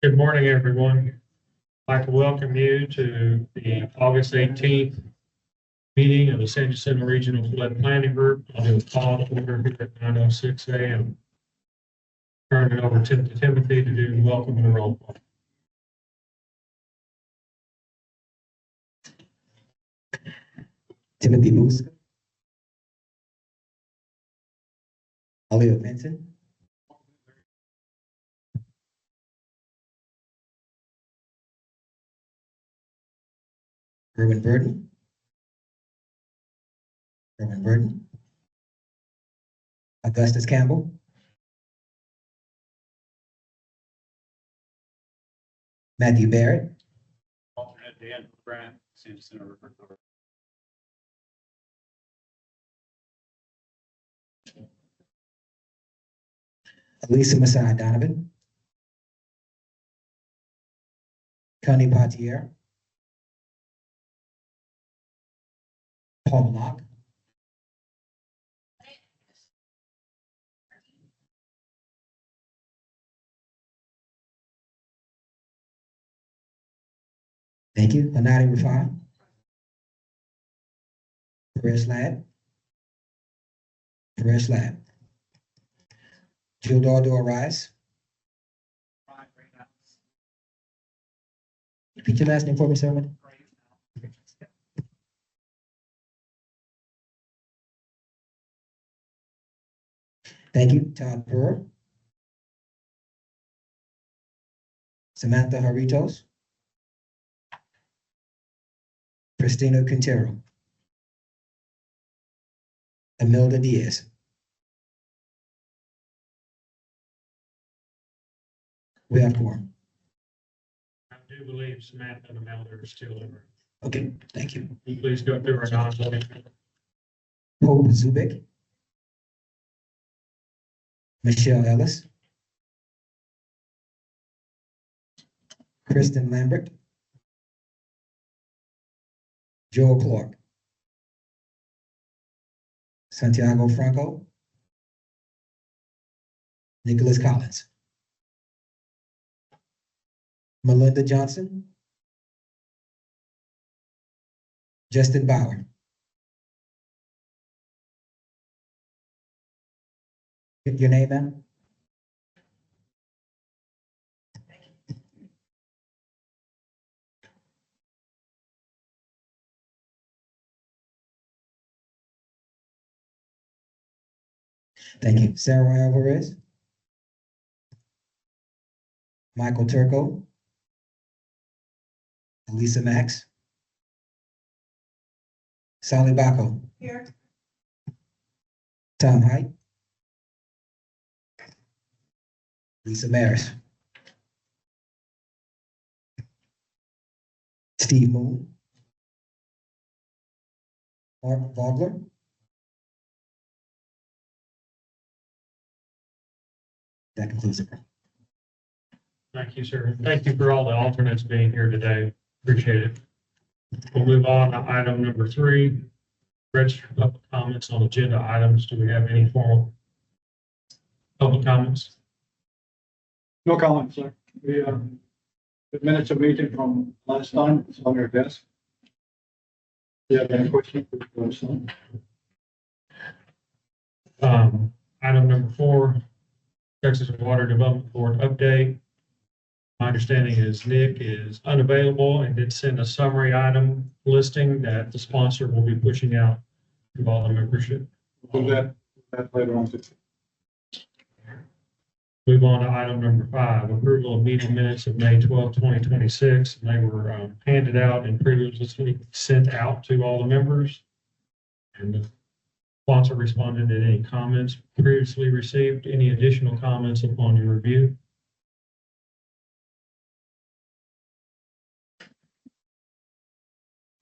Good morning, everyone. I'd like to welcome you to the August 18th meeting of the San Jacinto Regional Flood Planning Group. I'll do a call to order here at 9:06 a.m. Turn it over to Timothy to do the welcome and roll call. Timothy Booth. Olivia Benson. Irwin Burton. Augustus Campbell. Matthew Barrett. Alternate Dan Grant, San Jacinto River. Elisa Masai Donovan. Connie Patier. Paul Locke. Thank you. Hanadi Rafai. Paresh Lab. Jill Dordor Rice. Repeat your last name for me, sir. Thank you. Todd Burr. Samantha Haritos. Christina Quintero. Imelda Diaz. We have quorum. I do believe Samantha and Imelda are still in. Okay, thank you. Can you please go through our non-voting? Hope Zubik. Michelle Ellis. Kristen Lambert. Joel Clark. Santiago Franco. Nicholas Collins. Melinda Johnson. Justin Bauer. Your name, ma'am? Thank you. Sarah Alvarez. Michael Turco. Elisa Max. Sally Bacco. Here. Tom Height. Lisa Maris. Steve Moon. Mark Vogler. That concludes it. Thank you, sir. Thank you for all the alternates being here today. Appreciate it. We'll move on to item number 3. Register public comments on agenda items. Do we have any formal public comments? No comment, sir. The minutes of meeting from last time is on your desk. Do you have any questions? Item number 4, Texas Water Development Board update. My understanding is Nick is unavailable and did send a summary item listing that the sponsor will be pushing out to all the membership. We'll do that later on. Move on to item number 5, approval of meeting minutes of May 12, 2026. And they were handed out and previously sent out to all the members. And the sponsor responded to any comments previously received. Any additional comments upon your review?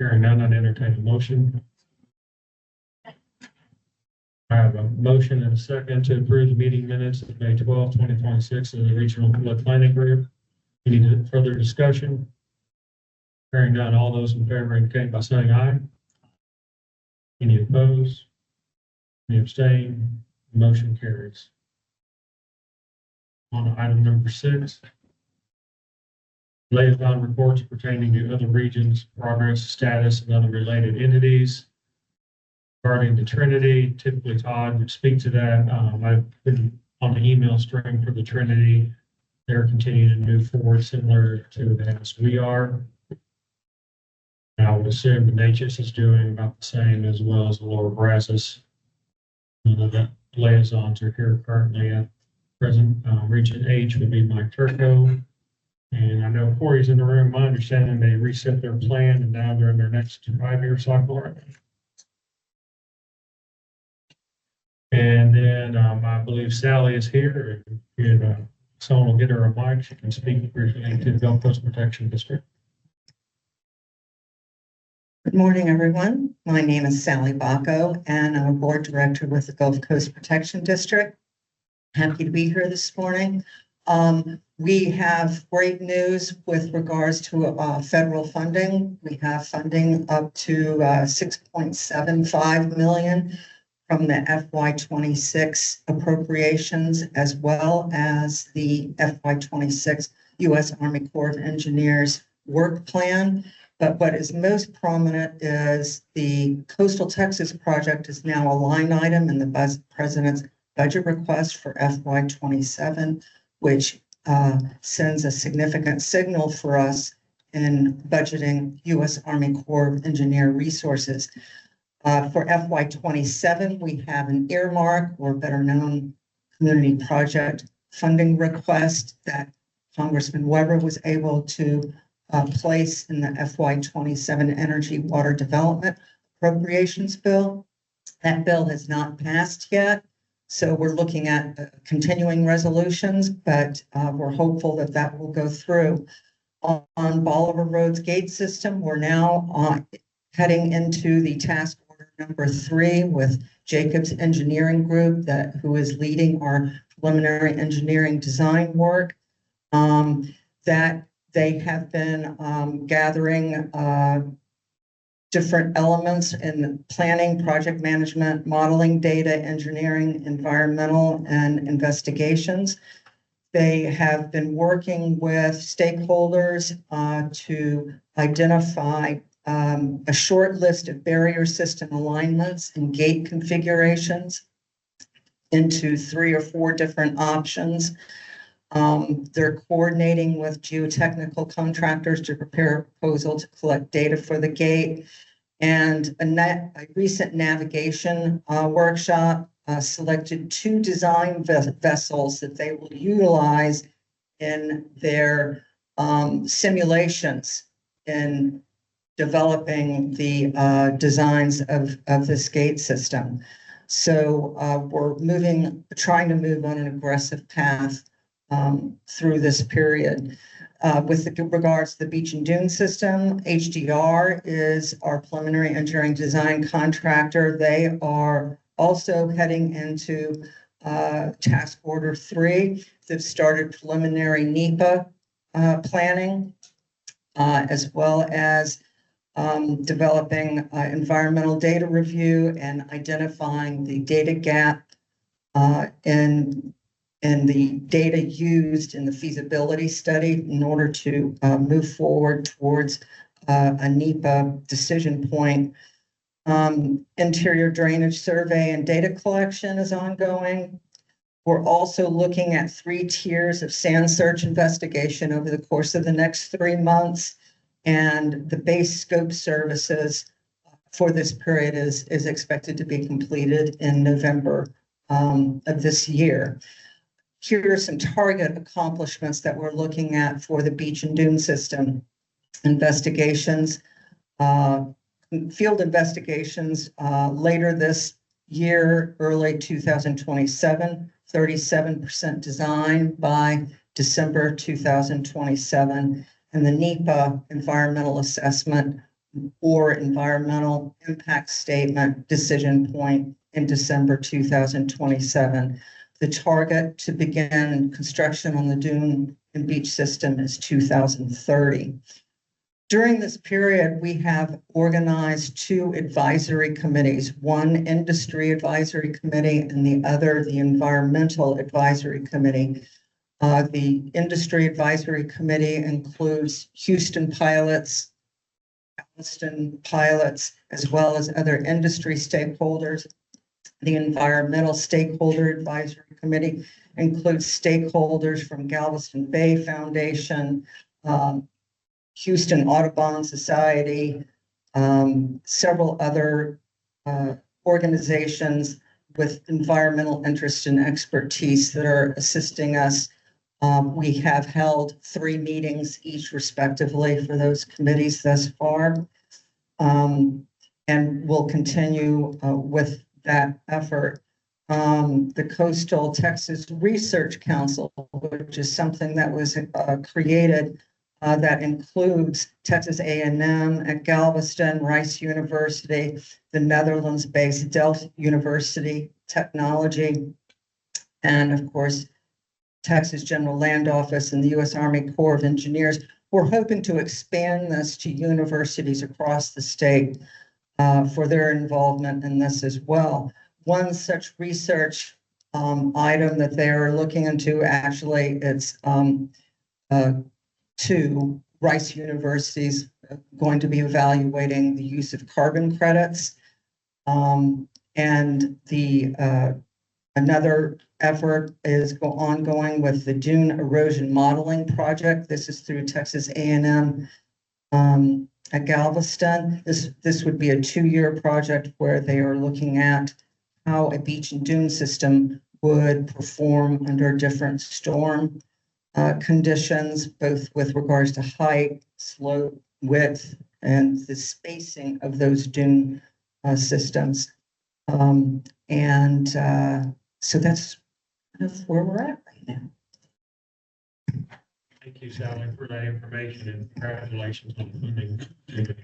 Hearing none, I'd entertain a motion. I have a motion and a second to approve the meeting minutes of May 12, 2026 in the Regional Flood Planning Group. Any further discussion? Hearing none, all those in favor indicate by saying aye. Any opposed? Any abstain? Motion carries. On to item number 6, Liaison reports pertaining to other regions, progress, status, and other related entities. Regarding the Trinity, typically Todd would speak to that. I've been on the email string for the Trinity. They're continuing to move forward similar to as we are. I would assume the Natchez is doing about the same as well as the Lower Brazos. The liaisons are here currently at present. Region H would be Mike Turco. And I know Corey's in the room. My understanding they reset their plan and now they're in their next 5-year cycle right now. And then I believe Sally is here. And someone will get her a mic. She can speak briefly to the Gulf Coast Protection District. Good morning, everyone. My name is Sally Bacco, and I'm a board director with the Gulf Coast Protection District. Happy to be here this morning. We have great news with regards to federal funding. We have funding up to $6.75 million from the FY26 appropriations, as well as the FY26 U.S. Army Corps of Engineers work plan. But what is most prominent is the Coastal Texas project is now a line item in the president's budget request for FY27, which sends a significant signal for us in budgeting U.S. Army Corps of Engineer resources. For FY27, we have an earmark, or better known community project funding request that Congressman Weber was able to place in the FY27 Energy Water Development Appropriations Bill. That bill has not passed yet, so we're looking at continuing resolutions, but we're hopeful that that will go through. On Bolivar Road's gate system, we're now heading into the task order number 3 with Jacobs Engineering Group, who is leading our preliminary engineering design work. That they have been gathering different elements in planning, project management, modeling, data, engineering, environmental, and investigations. They have been working with stakeholders to identify a short list of barrier system alignments and gate configurations into 3 or 4 different options. They're coordinating with geotechnical contractors to prepare a proposal to collect data for the gate. And a recent navigation workshop selected 2 design vessels that they will utilize in their simulations in developing the designs of this gate system. So we're trying to move on an aggressive path through this period. With regards to the beach and dune system, HDR is our preliminary engineering design contractor. They are also heading into task order 3. They've started preliminary NEPA planning, as well as developing environmental data review and identifying the data gap and the data used in the feasibility study in order to move forward towards a NEPA decision point. Interior drainage survey and data collection is ongoing. We're also looking at 3 tiers of sand search investigation over the course of the next 3 months. And the base scope services for this period is expected to be completed in November of this year. Here are some target accomplishments that we're looking at for the beach and dune system. Investigations, field investigations later this year, early 2027, 37% design by December 2027, and the NEPA environmental assessment or environmental impact statement decision point in December 2027. The target to begin construction on the dune and beach system is 2030. During this period, we have organized 2 advisory committees, one industry advisory committee and the other the environmental advisory committee. The Industry Advisory Committee includes Houston pilots, Galveston pilots, as well as other industry stakeholders. The Environmental Stakeholder Advisory Committee includes stakeholders from Galveston Bay Foundation, Houston Audubon Society, several other organizations with environmental interest and expertise that are assisting us. We have held 3 meetings each respectively for those committees thus far. And we'll continue with that effort. The Coastal Texas Research Council, which is something that was created that includes Texas A&M at Galveston, Rice University, the Netherlands-based Delft University Technology, and of course, Texas General Land Office and the U.S. Army Corps of Engineers. We're hoping to expand this to universities across the state for their involvement in this as well. One such research item that they are looking into, actually, it's 2 Rice universities going to be evaluating the use of carbon credits. And the another effort is ongoing with the dune erosion modeling project. This is through Texas A&M at Galveston. This would be a 2-year project where they are looking at how a beach and dune system would perform under different storm conditions, both with regards to height, slope, width, and the spacing of those dune systems. So that's where we're at right now. Thank you, Sally, for that information, and congratulations on the funding.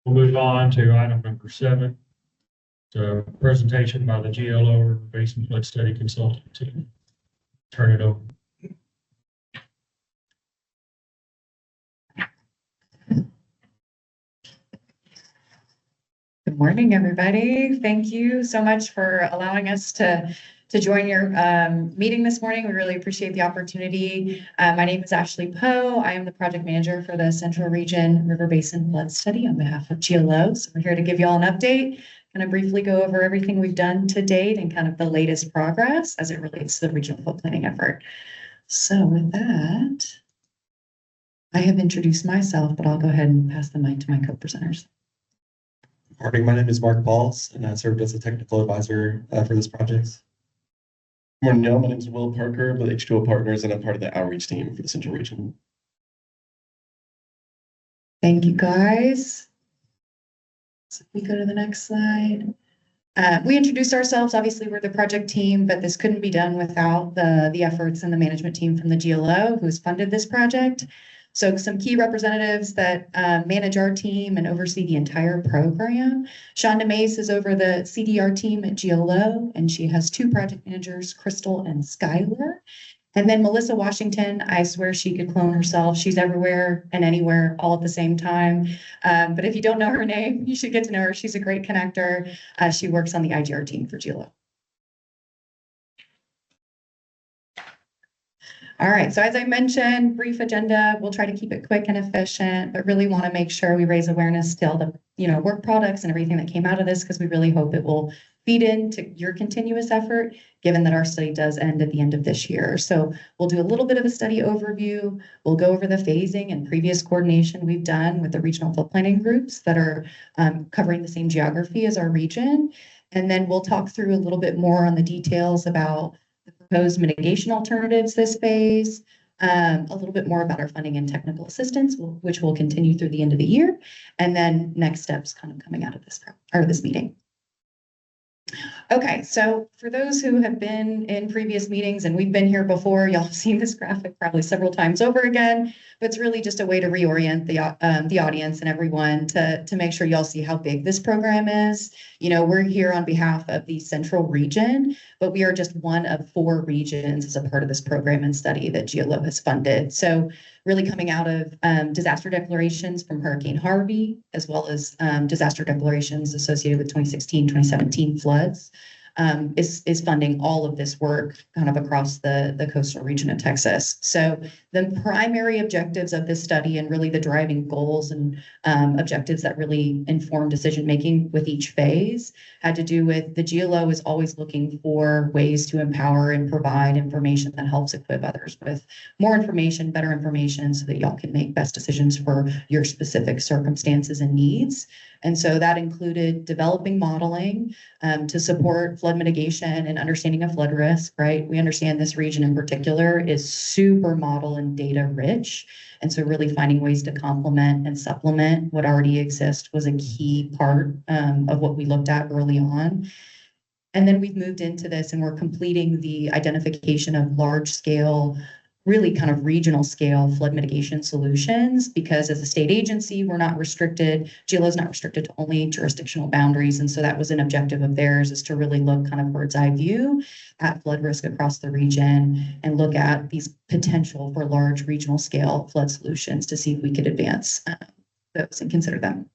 We'll move on to item number 7. So presentation by the GLO River Basin Flood Study Consultant Team. Turn it over. Good morning, everybody. Thank you so much for allowing us to join your meeting this morning. We really appreciate the opportunity. My name is Ashley Poe. I am the project manager for the Central Region River Basin Flood Study on behalf of GLO. So we're here to give you all an update, kind of briefly go over everything we've done to date and kind of the latest progress as it relates to the regional flood planning effort. So with that, I have introduced myself, but I'll go ahead and pass the mic to my co-presenters. Morning, my name is Mark Balls, and I served as a technical advisor for this project. Morning, y'all. My name is Will Parker with H2O Partners, and I'm part of the outreach team for the Central Region. Thank you, guys. So if we go to the next slide. We introduced ourselves. Obviously, we're the project team, but this couldn't be done without the efforts and the management team from the GLO who's funded this project. So some key representatives that manage our team and oversee the entire program. Shonda Mace is over the CDR team at GLO, and she has 2 project managers, Crystal and Skylar. And then Melissa Washington, I swear she could clone herself. She's everywhere and anywhere all at the same time. But if you don't know her name, you should get to know her. She's a great connector. She works on the IGR team for GLO. All right, so as I mentioned, brief agenda, we'll try to keep it quick and efficient, but really want to make sure we raise awareness to all the work products and everything that came out of this, because we really hope it will feed into your continuous effort, given that our study does end at the end of this year. So we'll do a little bit of a study overview. We'll go over the phasing and previous coordination we've done with the regional flood planning groups that are covering the same geography as our region. And then we'll talk through a little bit more on the details about the proposed mitigation alternatives this phase, a little bit more about our funding and technical assistance, which will continue through the end of the year, and then next steps kind of coming out of this meeting. Okay, so for those who have been in previous meetings, and we've been here before, y'all have seen this graphic probably several times over again, but it's really just a way to reorient the audience and everyone to make sure y'all see how big this program is. We're here on behalf of the Central Region, but we are just one of 4 regions as a part of this program and study that GLO has funded. So really coming out of disaster declarations from Hurricane Harvey, as well as disaster declarations associated with 2016, 2017 floods. is funding all of this work kind of across the coastal region of Texas. So the primary objectives of this study and really the driving goals and objectives that really inform decision-making with each phase had to do with the GLO is always looking for ways to empower and provide information that helps equip others with more information, better information, so that y'all can make best decisions for your specific circumstances and needs. And so that included developing modeling to support flood mitigation and understanding of flood risk, right? We understand this region in particular is super model and data rich. And so really finding ways to complement and supplement what already exists was a key part of what we looked at early on. And then we've moved into this and we're completing the identification of large scale, really kind of regional scale flood mitigation solutions, because as a state agency, we're not restricted, GLO is not restricted to only jurisdictional boundaries. And so that was an objective of theirs, is to really look kind of bird's eye view at flood risk across the region and look at these potential for large regional scale flood solutions to see if we could advance those and consider them.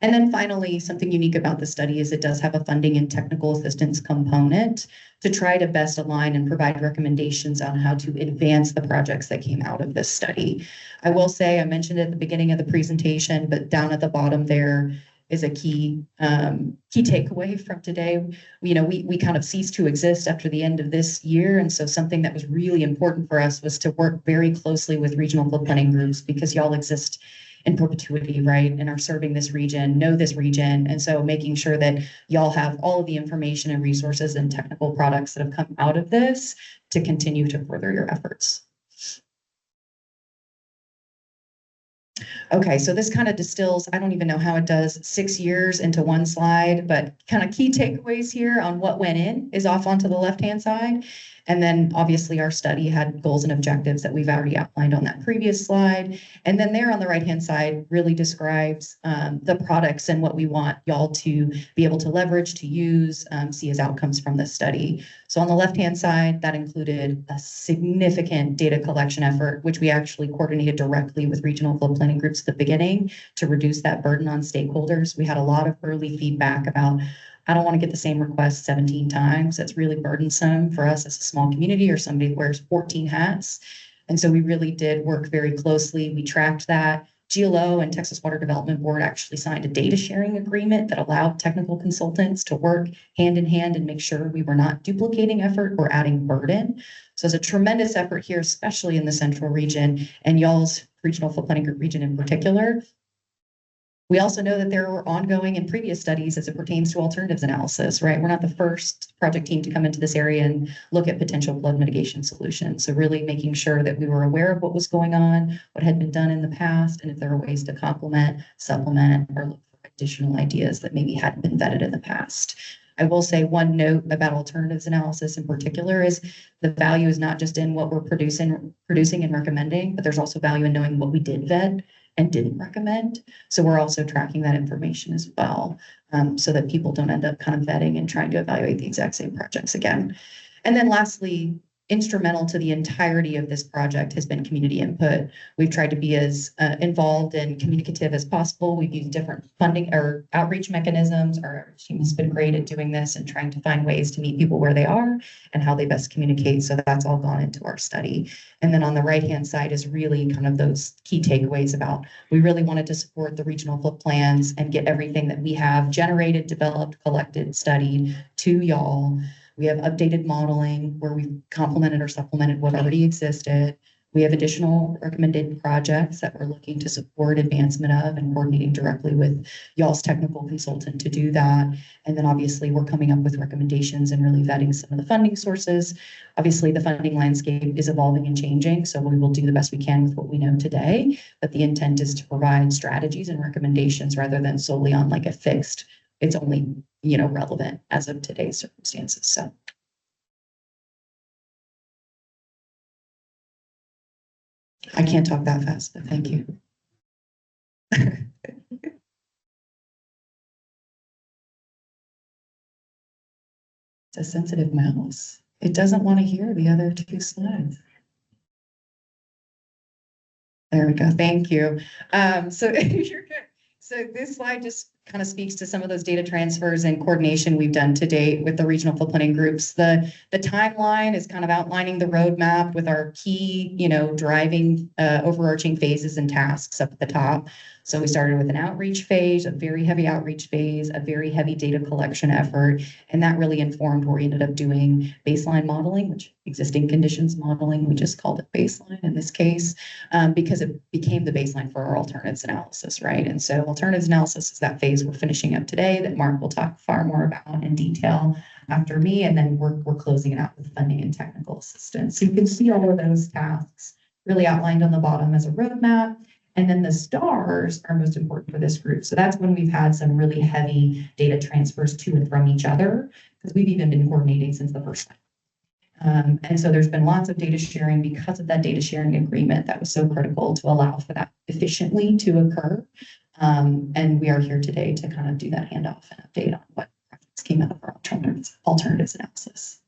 And then finally, something unique about the study is it does have a funding and technical assistance component to try to best align and provide recommendations on how to advance the projects that came out of this study. I will say, I mentioned it at the beginning of the presentation, but down at the bottom there is a key takeaway from today. You know, we kind of ceased to exist after the end of this year. And so something that was really important for us was to work very closely with regional flood planning groups, because y'all exist in perpetuity, right? And are serving this region, know this region. And so making sure that y'all have all of the information and resources and technical products that have come out of this to continue to further your efforts. Okay, so this kind of distills, I don't even know how it does 6 years into one slide, but kind of key takeaways here on what went in is off onto the left-hand side. And then obviously our study had goals and objectives that we've already outlined on that previous slide. And then there on the right-hand side really describes the products and what we want y'all to be able to leverage, to use, see as outcomes from this study. So on the left-hand side, that included a significant data collection effort, which we actually coordinated directly with regional flood planning groups at the beginning to reduce that burden on stakeholders. We had a lot of early feedback about, I don't want to get the same request 17 times. That's really burdensome for us as a small community or somebody who wears 14 hats. And so we really did work very closely. We tracked that. GLO and Texas Water Development Board actually signed a data sharing agreement that allowed technical consultants to work hand in hand and make sure we were not duplicating effort or adding burden. So it's a tremendous effort here, especially in the central region and y'all's regional flood planning group region in particular. We also know that there were ongoing and previous studies as it pertains to alternatives analysis, right? We're not the first project team to come into this area and look at potential flood mitigation solutions. So really making sure that we were aware of what was going on, what had been done in the past, and if there are ways to complement, supplement, or look for additional ideas that maybe hadn't been vetted in the past. I will say one note about alternatives analysis in particular is the value is not just in what we're producing and recommending, but there's also value in knowing what we did vet and didn't recommend. So we're also tracking that information as well, so that people don't end up kind of vetting and trying to evaluate the exact same projects again. And then lastly, instrumental to the entirety of this project has been community input. We've tried to be as involved and communicative as possible. We've used different funding or outreach mechanisms. Our team has been great at doing this and trying to find ways to meet people where they are and how they best communicate. So that's all gone into our study. And then on the right-hand side is really kind of those key takeaways about, we really wanted to support the regional flood plans and get everything that we have generated, developed, collected, studied to y'all. We have updated modeling where we've complemented or supplemented what already existed. We have additional recommended projects that we're looking to support advancement of and coordinating directly with y'all's technical consultant to do that. And then obviously we're coming up with recommendations and really vetting some of the funding sources. Obviously the funding landscape is evolving and changing, so we will do the best we can with what we know today. But the intent is to provide strategies and recommendations rather than solely on like a fixed, it's only, relevant as of today's circumstances. So. I can't talk that fast, but thank you. It's a sensitive mouse. It doesn't want to hear the other two slides. There we go. Thank you. So you're good. So this slide just kind of speaks to some of those data transfers and coordination we've done to date with the regional flood planning groups. The timeline is kind of outlining the roadmap with our key, driving overarching phases and tasks up at the top. So we started with an outreach phase, a very heavy outreach phase, a very heavy data collection effort, and that really informed where we ended up doing baseline modeling, which existing conditions modeling, we just called it baseline in this case, because it became the baseline for our alternatives analysis, right? And so alternatives analysis is that phase we're finishing up today that Mark will talk far more about in detail after me, and then we're closing it out with funding and technical assistance. So you can see all of those tasks really outlined on the bottom as a roadmap. And then the stars are most important for this group. So that's when we've had some really heavy data transfers to and from each other, because we've even been coordinating since the first time. And so there's been lots of data sharing because of that data sharing agreement that was so critical to allow for that efficiently to occur. And we are here today to kind of do that handoff and update on what projects came out of our alternatives analysis.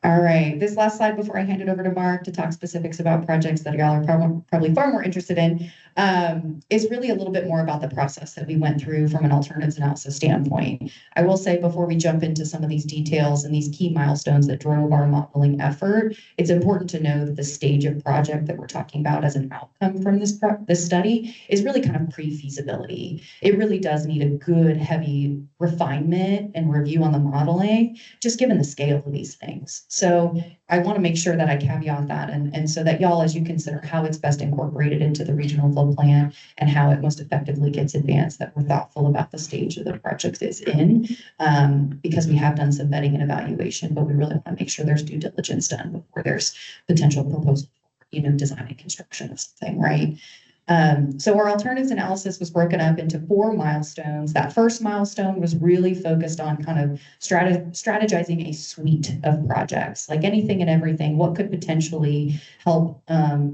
All right, this last slide before I hand it over to Mark to talk specifics about projects that y'all are probably far more interested in, is really a little bit more about the process that we went through from an alternatives analysis standpoint. I will say before we jump into some of these details and these key milestones that drove our modeling effort, it's important to know that the stage of project that we're talking about as an outcome from this study is really kind of pre-feasibility. It really does need a good, heavy refinement and review on the modeling, just given the scale of these things. So I want to make sure that I caveat that and so that y'all, as you consider how it's best incorporated into the regional flood plan and how it most effectively gets advanced, that we're thoughtful about the stage that the project is in, because we have done some vetting and evaluation, but we really want to make sure there's due diligence done before there's potential proposal for, design and construction of something, right? So our alternatives analysis was broken up into 4 milestones. That first milestone was really focused on kind of strategizing a suite of projects, like anything and everything, what could potentially help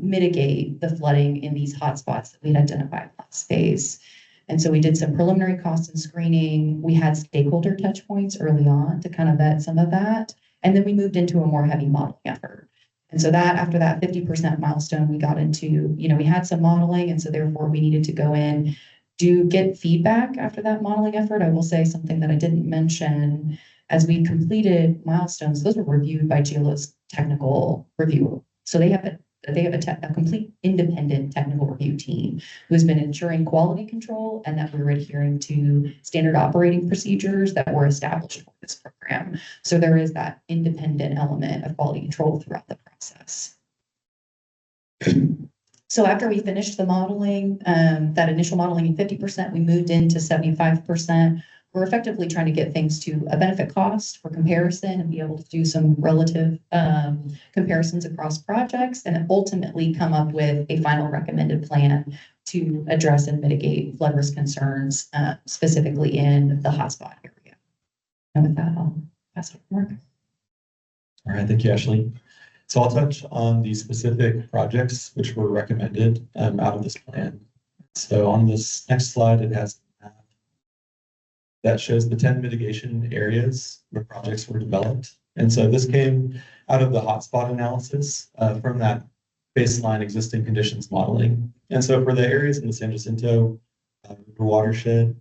mitigate the flooding in these hotspots that we'd identified last phase. And so we did some preliminary cost and screening. We had stakeholder touch points early on to kind of vet some of that. And then we moved into a more heavy modeling effort. And so that after that 50% milestone, we got into, we had some modeling. And so therefore we needed to go in, get feedback after that modeling effort. I will say something that I didn't mention, as we completed milestones, those were reviewed by GLO's technical review. So they have a complete independent technical review team who has been ensuring quality control and that we're adhering to standard operating procedures that were established for this program. So there is that independent element of quality control throughout the process. So after we finished the modeling, that initial modeling at 50%, we moved into 75%. We're effectively trying to get things to a benefit cost for comparison and be able to do some relative comparisons across projects and ultimately come up with a final recommended plan to address and mitigate flood risk concerns, specifically in the hotspot area. And with that, I'll pass it to Mark. All right, thank you, Ashley. So I'll touch on the specific projects which were recommended out of this plan. So on this next slide, it has that shows the 10 mitigation areas where projects were developed. And so this came out of the hotspot analysis from that baseline existing conditions modeling. And so for the areas in the San Jacinto watershed,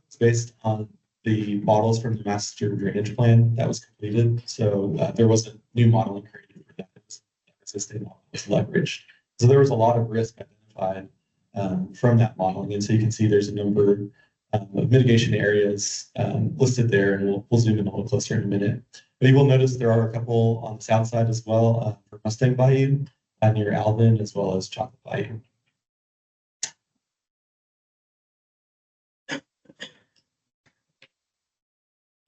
it's based on the models from the master drainage plan that was completed. So there wasn't new modeling created for that. Existing model was leveraged. So there was a lot of risk identified from that modeling. And so you can see there's a number of mitigation areas listed there, and we'll zoom in a little closer in a minute. But you will notice there are a couple on the south side as well for Mustang Bayou near Alvin, as well as Chocolate Bayou.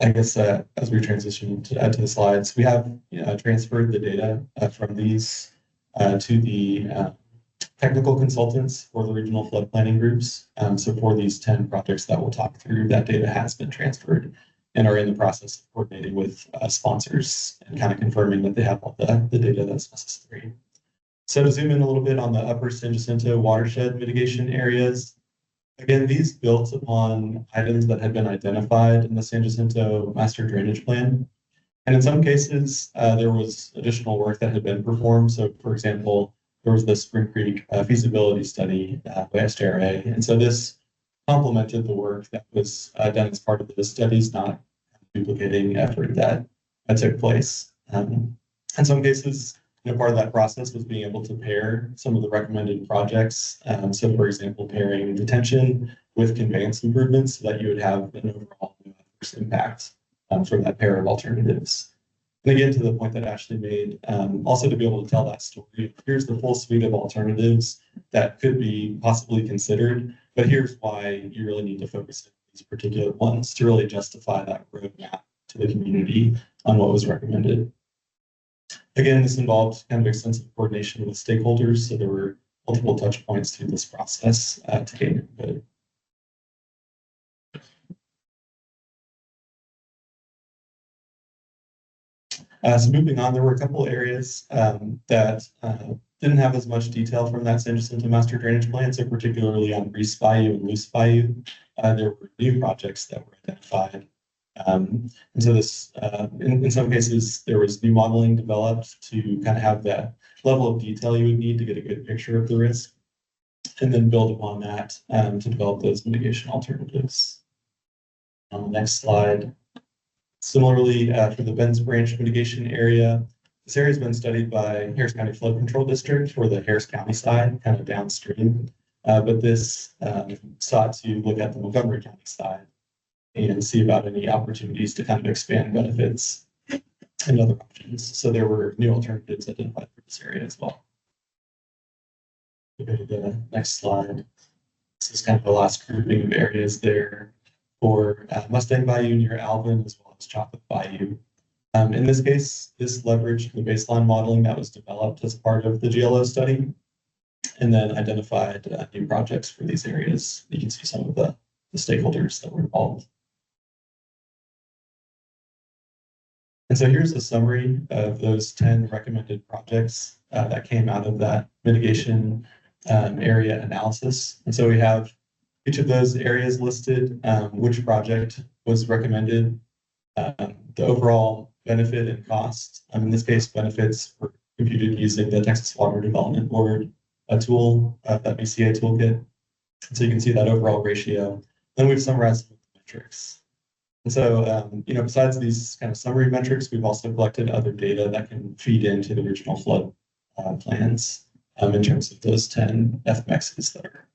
I guess as we transition to the slides, we have transferred the data from these to the technical consultants for the regional flood planning groups. So for these 10 projects that we'll talk through, that data has been transferred and are in the process of coordinating with sponsors and kind of confirming that they have all the data that's necessary. So to zoom in a little bit on the upper San Jacinto watershed mitigation areas, again, these built upon items that had been identified in the San Jacinto master drainage plan. And in some cases, there was additional work that had been performed. So for example, there was the Spring Creek feasibility study by SJRA. And so this complemented the work that was done as part of the studies, not duplicating effort that took place. In some cases, part of that process was being able to pair some of the recommended projects. So for example, pairing detention with conveyance improvements so that you would have an overall adverse impact from that pair of alternatives. And again, to the point that Ashley made, also to be able to tell that story, here's the full suite of alternatives that could be possibly considered, but here's why you really need to focus on these particular ones to really justify that roadmap to the community on what was recommended. Again, this involved kind of extensive coordination with stakeholders, so there were multiple touch points through this process to gain input. So moving on, there were a couple areas that didn't have as much detail from that San Jacinto Master Drainage Plan, so particularly on Reese Bayou and Loose Bayou. There were new projects that were identified. And so this, in some cases, there was new modeling developed to kind of have that level of detail you would need to get a good picture of the risk, and then build upon that to develop those mitigation alternatives. On the next slide. Similarly, for the Benz Branch mitigation area, this area has been studied by Harris County Flood Control District for the Harris County side, kind of downstream. But this sought to look at the Montgomery County side and see about any opportunities to kind of expand benefits and other options. So there were new alternatives identified for this area as well. Go to the next slide. This is kind of the last grouping of areas there for Mustang Bayou near Alvin, as well as Chocolate Bayou. In this case, this leveraged the baseline modeling that was developed as part of the GLO study, and then identified new projects for these areas. You can see some of the stakeholders that were involved. And so here's a summary of those 10 recommended projects that came out of that mitigation area analysis. And so we have each of those areas listed, which project was recommended, the overall benefit and cost. In this case, benefits were computed using the Texas Water Development Board tool, that BCA toolkit. So you can see that overall ratio. Then we've summarized the metrics. And so, besides these kind of summary metrics, we've also collected other data that can feed into the regional flood plans in terms of those 10 FMXs that are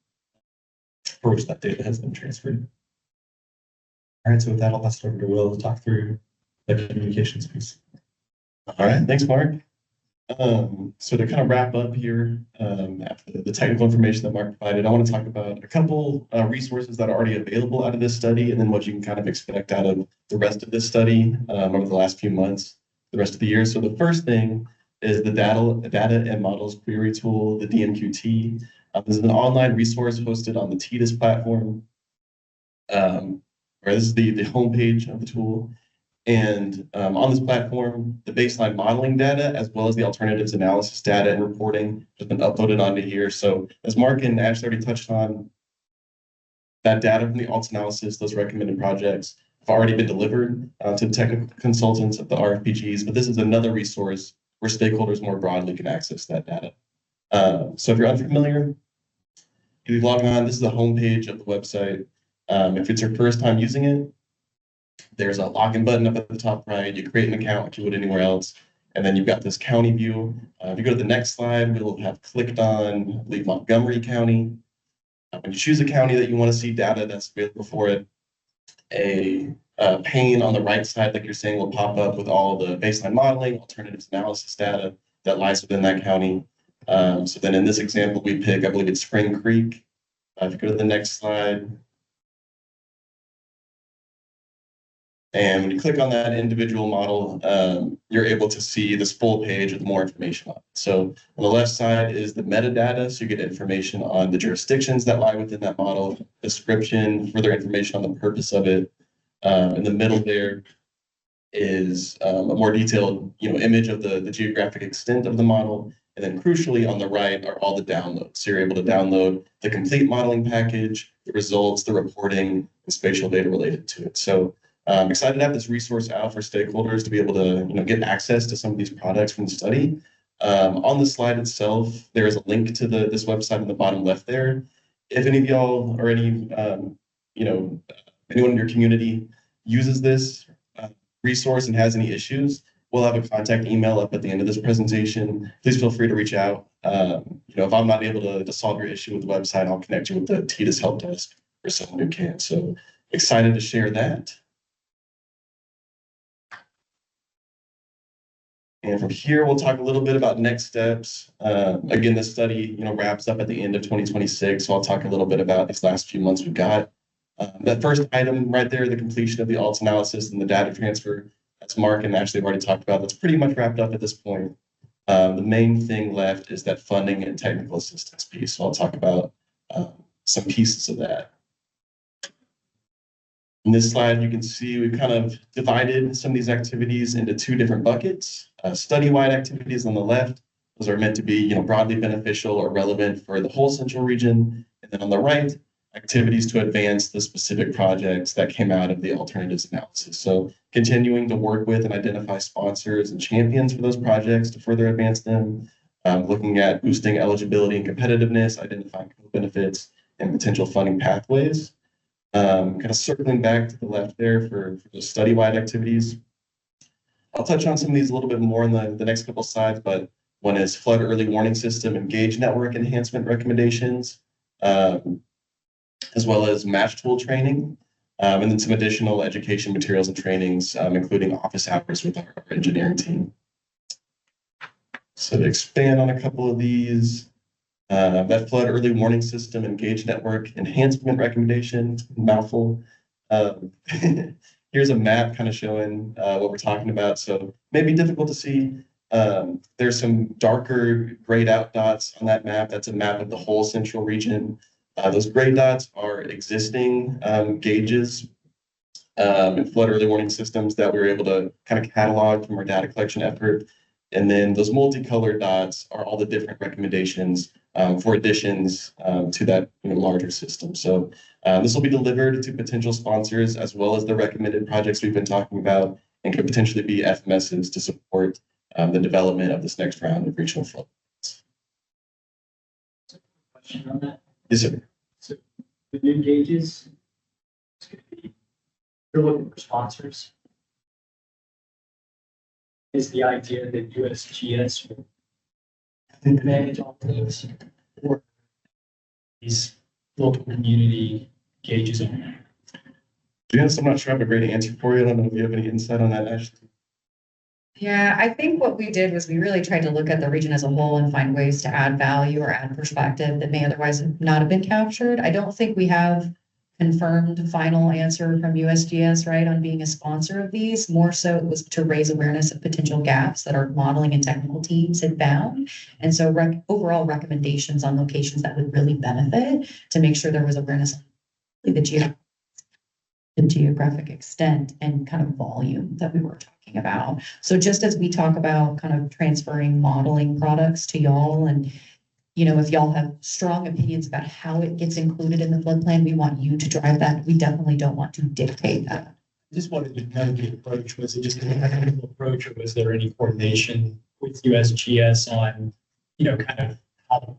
for which that data has been transferred. All right, so with that, I'll pass it over to Will to talk through the communications piece. All right, thanks, Mark. So to kind of wrap up here, after the technical information that Mark provided, I want to talk about a couple resources that are already available out of this study, and then what you can kind of expect out of the rest of this study over the last few months, the rest of the year. So the first thing is the data and models query tool, the DMQT. This is an online resource hosted on the TDIS platform. This is the homepage of the tool. And on this platform, the baseline modeling data, as well as the alternatives analysis data and reporting, has been uploaded onto here. So as Mark and Ash already touched on, that data from the alt analysis, those recommended projects, have already been delivered to the technical consultants at the RFPGs. But this is another resource where stakeholders more broadly can access that data. So if you're unfamiliar, you log on. This is the homepage of the website. If it's your first time using it, there's a login button up at the top right. You create an account like you would anywhere else. And then you've got this county view. If you go to the next slide, we'll have clicked on, I believe, Montgomery County. When you choose a county that you want to see data that's available for it, a pane on the right side, like you're saying, will pop up with all the baseline modeling, alternatives analysis data that lies within that county. So then in this example, we pick, I believe it's Spring Creek. If you go to the next slide, and when you click on that individual model, you're able to see this full page with more information on it. So on the left side is the metadata, so you get information on the jurisdictions that lie within that model, description, further information on the purpose of it. In the middle there is a more detailed, image of the geographic extent of the model. And then crucially on the right are all the downloads. So you're able to download the complete modeling package, the results, the reporting, and spatial data related to it. So I'm excited to have this resource out for stakeholders to be able to, get access to some of these products from the study. On the slide itself, there is a link to this website in the bottom left there. If any of y'all or any, anyone in your community uses this resource and has any issues, we'll have a contact email up at the end of this presentation. Please feel free to reach out. If I'm not able to solve your issue with the website, I'll connect you with the TDIS help desk or someone who can. So excited to share that. And from here, we'll talk a little bit about next steps. Again, this study, wraps up at the end of 2026. So I'll talk a little bit about these last few months we've got. That first item right there, the completion of the alt analysis and the data transfer, as Mark and Ashley have already talked about, that's pretty much wrapped up at this point. The main thing left is that funding and technical assistance piece. So I'll talk about some pieces of that. In this slide, you can see we've kind of divided some of these activities into two different buckets. Study-wide activities on the left, those are meant to be broadly beneficial or relevant for the whole central region. And then on the right, activities to advance the specific projects that came out of the alternatives analysis. So continuing to work with and identify sponsors and champions for those projects to further advance them, looking at boosting eligibility and competitiveness, identifying benefits and potential funding pathways. Kind of circling back to the left there for the study-wide activities. I'll touch on some of these a little bit more in the next couple slides, but one is flood early warning system engage network enhancement recommendations, as well as match tool training, and then some additional education materials and trainings, including office hours with our engineering team. So to expand on a couple of these, that flood early warning system engage network enhancement recommendation, mouthful. Here's a map kind of showing what we're talking about. So maybe difficult to see. There's some darker grayed out dots on that map. That's a map of the whole central region. Those gray dots are existing gauges and flood early warning systems that we were able to kind of catalog from our data collection effort. And then those multicolored dots are all the different recommendations for additions to that larger system. So this will be delivered to potential sponsors as well as the recommended projects we've been talking about, and could potentially be FMSs to support the development of this next round of regional flood. Question on that. Yes, sir. So the new gauges, it's going to be, you're looking for sponsors. Is the idea that USGS will manage all of those, or these local community gauges on there? Janice, I'm not sure I have a great answer for you. I don't know if you have any insight on that, Ashley. Yeah, I think what we did was we really tried to look at the region as a whole and find ways to add value or add perspective that may otherwise not have been captured. I don't think we have confirmed final answer from USGS, right, on being a sponsor of these. More so it was to raise awareness of potential gaps that our modeling and technical teams had found. And so overall recommendations on locations that would really benefit to make sure there was awareness of the geographic extent and kind of volume that we were talking about. So just as we talk about kind of transferring modeling products to y'all, and if y'all have strong opinions about how it gets included in the flood plan, we want you to drive that. We definitely don't want to dictate that. Just wanted to know the approach. Was it just a technical approach, or was there any coordination with USGS on, kind of how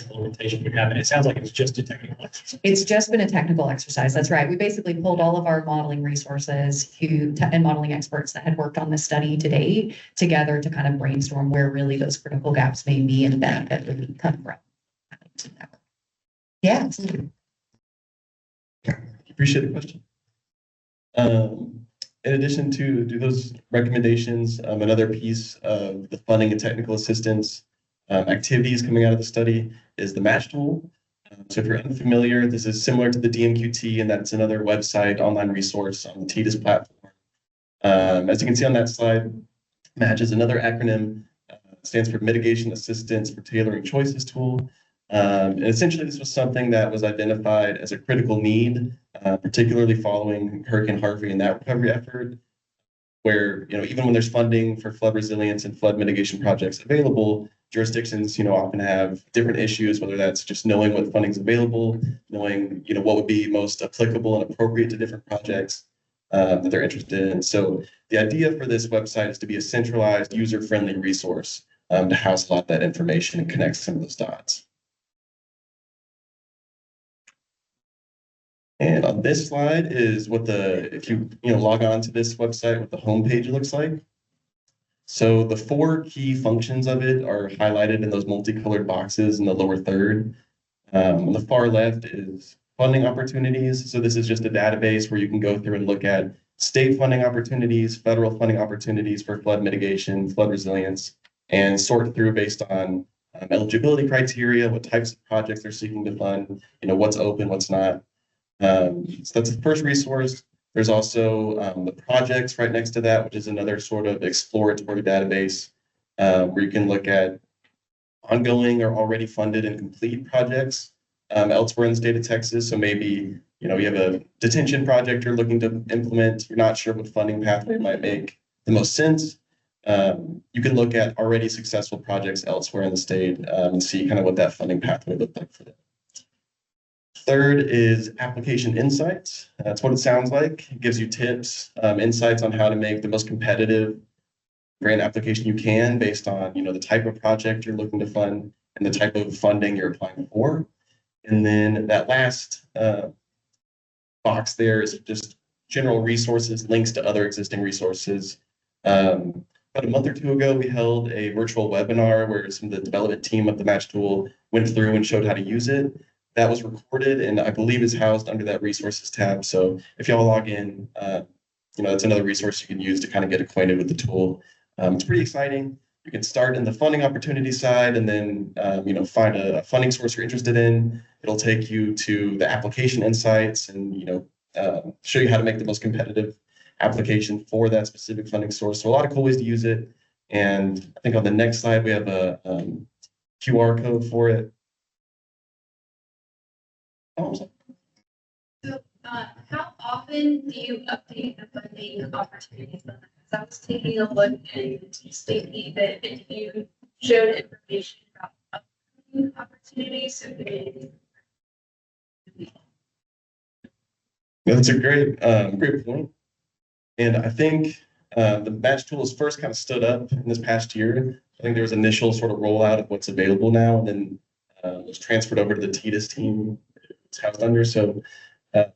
implementation would happen? It sounds like it's just a technical exercise. It's just been a technical exercise. That's right. We basically pulled all of our modeling resources and modeling experts that had worked on this study to date together to kind of brainstorm where really those critical gaps may be and benefit would come from. Yeah, absolutely. Appreciate the question. In addition to those recommendations, another piece of the funding and technical assistance activities coming out of the study is the match tool. So if you're unfamiliar, this is similar to the DMQT, and that's another website, online resource on the TDIS platform. As you can see on that slide, MATCH is another acronym, stands for Mitigation Assistance for Tailoring Choices tool. And essentially, this was something that was identified as a critical need, particularly following Hurricane Harvey and that recovery effort, where even when there's funding for flood resilience and flood mitigation projects available, jurisdictions often have different issues, whether that's just knowing what funding is available, knowing what would be most applicable and appropriate to different projects that they're interested in. So the idea for this website is to be a centralized, user-friendly resource to house a lot of that information and connect some of those dots. And on this slide is what if you log on to this website, what the homepage looks like. So the 4 key functions of it are highlighted in those multicolored boxes in the lower third. On the far left is funding opportunities. So this is just a database where you can go through and look at state funding opportunities, federal funding opportunities for flood mitigation, flood resilience, and sort through based on eligibility criteria, what types of projects they're seeking to fund, what's open, what's not. So that's the first resource. There's also the projects right next to that, which is another sort of exploratory database where you can look at ongoing or already funded and complete projects elsewhere in the state of Texas. So maybe, you have a detention project you're looking to implement. You're not sure what funding pathway might make the most sense. You can look at already successful projects elsewhere in the state and see kind of what that funding pathway looked like for them. Third is application insights. That's what it sounds like. It gives you tips, insights on how to make the most competitive grant application you can based on, the type of project you're looking to fund and the type of funding you're applying for. And then that last box there is just general resources, links to other existing resources. About a month or two ago, we held a virtual webinar where some of the development team of the Match tool went through and showed how to use it. That was recorded and I believe is housed under that resources tab. So if y'all log in, that's another resource you can use to kind of get acquainted with the tool. It's pretty exciting. You can start in the funding opportunity side and then, find a funding source you're interested in. It'll take you to the application insights and, show you how to make the most competitive application for that specific funding source. So a lot of cool ways to use it. And I think on the next slide, we have a QR code for it. So, how often do you update the funding opportunities? Because I was taking a look and stating that if you showed information about upcoming opportunities, so That's a great point. And I think the Match tool was first kind of stood up in this past year. I think there was initial sort of rollout of what's available now, and then was transferred over to the TDIS team it's housed under. So I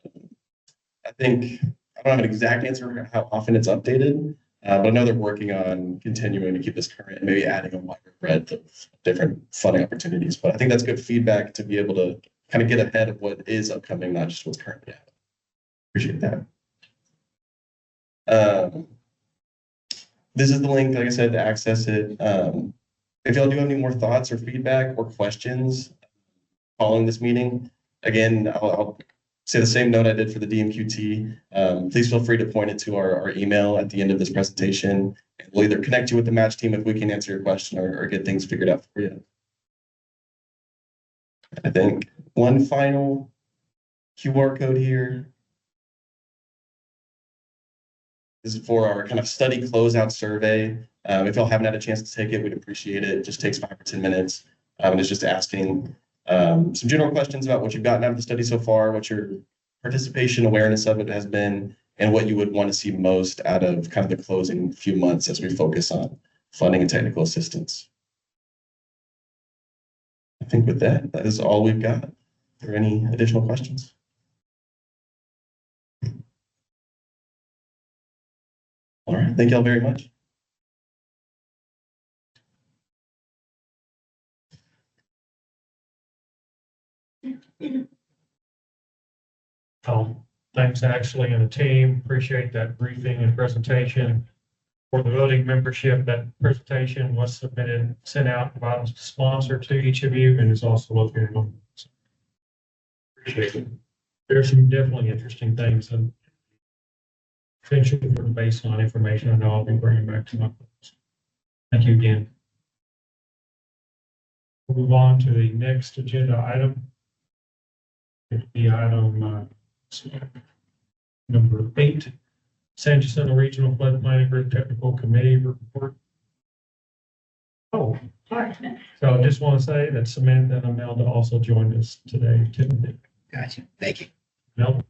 think I don't have an exact answer for how often it's updated, but I know they're working on continuing to keep this current and maybe adding a wider breadth of different funding opportunities. But I think that's good feedback to be able to kind of get ahead of what is upcoming, not just what's currently happening. Appreciate that. This is the link, like I said, to access it. If y'all do have any more thoughts or feedback or questions following this meeting, again, I'll say the same note I did for the DMQT. Please feel free to point it to our email at the end of this presentation. We'll either connect you with the Match team if we can answer your question or get things figured out for you. I think one final QR code here. This is for our kind of study closeout survey. If y'all haven't had a chance to take it, we'd appreciate it. It just takes 5 or 10 minutes. And it's just asking some general questions about what you've gotten out of the study so far, what your participation awareness of it has been, and what you would want to see most out of kind of the closing few months as we focus on funding and technical assistance. I think with that, that is all we've got. Are there any additional questions? All right, thank y'all very much. Thanks Ashley and the team. Appreciate that briefing and presentation. For the voting membership, that presentation was submitted, sent out by the sponsor to each of you and is also located on. Appreciate it. There's some definitely interesting things and potential for the baseline information. I know I'll be bringing back to my folks. Thank you again. We'll move on to the next agenda item. The item number 8, San Jacinto Regional Flood Planning Group Technical Committee report. Oh, hi. So I just want to say that Samantha and Imelda also joined us today. Gotcha. Thank you. Mel?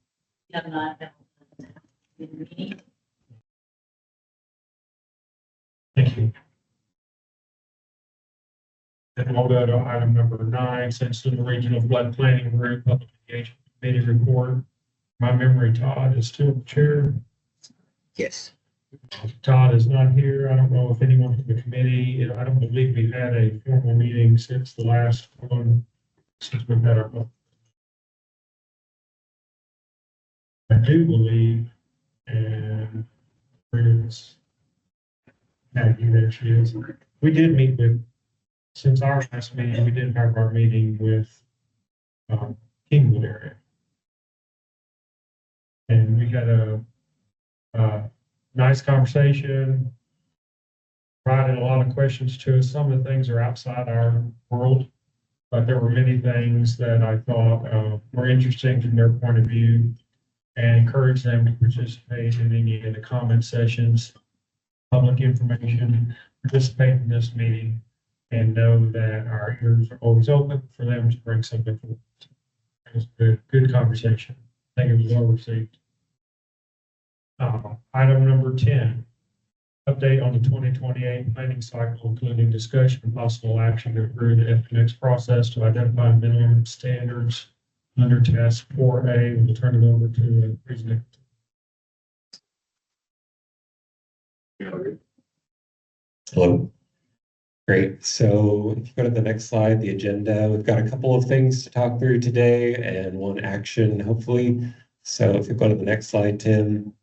Thank you. And we'll go to item number 9, Simpson Regional Flood Planning Group Public Engagement Committee Report. My memory, Todd is still the chair. Yes. Todd is not here. I don't know if anyone from the committee, I don't believe we've had a formal meeting since the last one, since we've had our. I do believe, and where's Maggie, there she is. We did meet with, since our last meeting, we did have our meeting with Kingwood area. And we had a nice conversation, provided a lot of questions to us. Some of the things are outside our world, but there were many things that I thought were interesting from their point of view, and encourage them to participate in any of the comment sessions, public information, participate in this meeting, and know that our ears are always open for them to bring something forward. It was a good conversation. I think it was well received. Item number 10, update on the 2028 planning cycle, including discussion and possible action to approve the FNX process to identify minimum standards under task 4A. We'll turn it over to the president. Hello. Great. So if you go to the next slide, the agenda, we've got a couple of things to talk through today and one action, hopefully. So if you go to the next slide, Tim,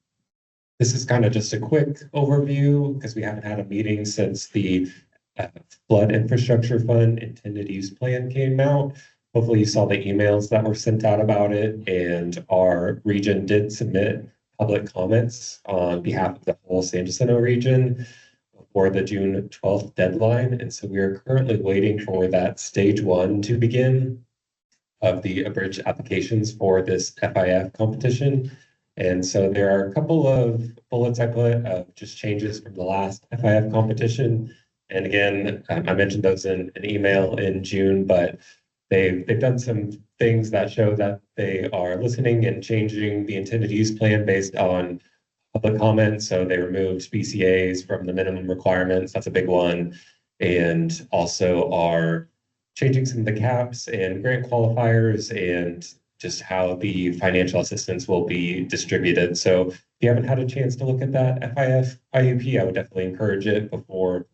this is kind of just a quick overview because we haven't had a meeting since the Flood Infrastructure Fund intended use plan came out. Hopefully you saw the emails that were sent out about it, and our region did submit public comments on behalf of the whole San Jacinto region for the June 12th deadline. And so we are currently waiting for that stage 1 to begin of the abridged applications for this FIF competition. And so there are a couple of bullets I put of just changes from the last FIF competition. And again, I mentioned those in an email in June, but they've done some things that show that they are listening and changing the intended use plan based on public comment. So they removed BCAs from the minimum requirements. That's a big one. And also are changing some of the caps and grant qualifiers and just how the financial assistance will be distributed. So if you haven't had a chance to look at that FIF IUP, I would definitely encourage it before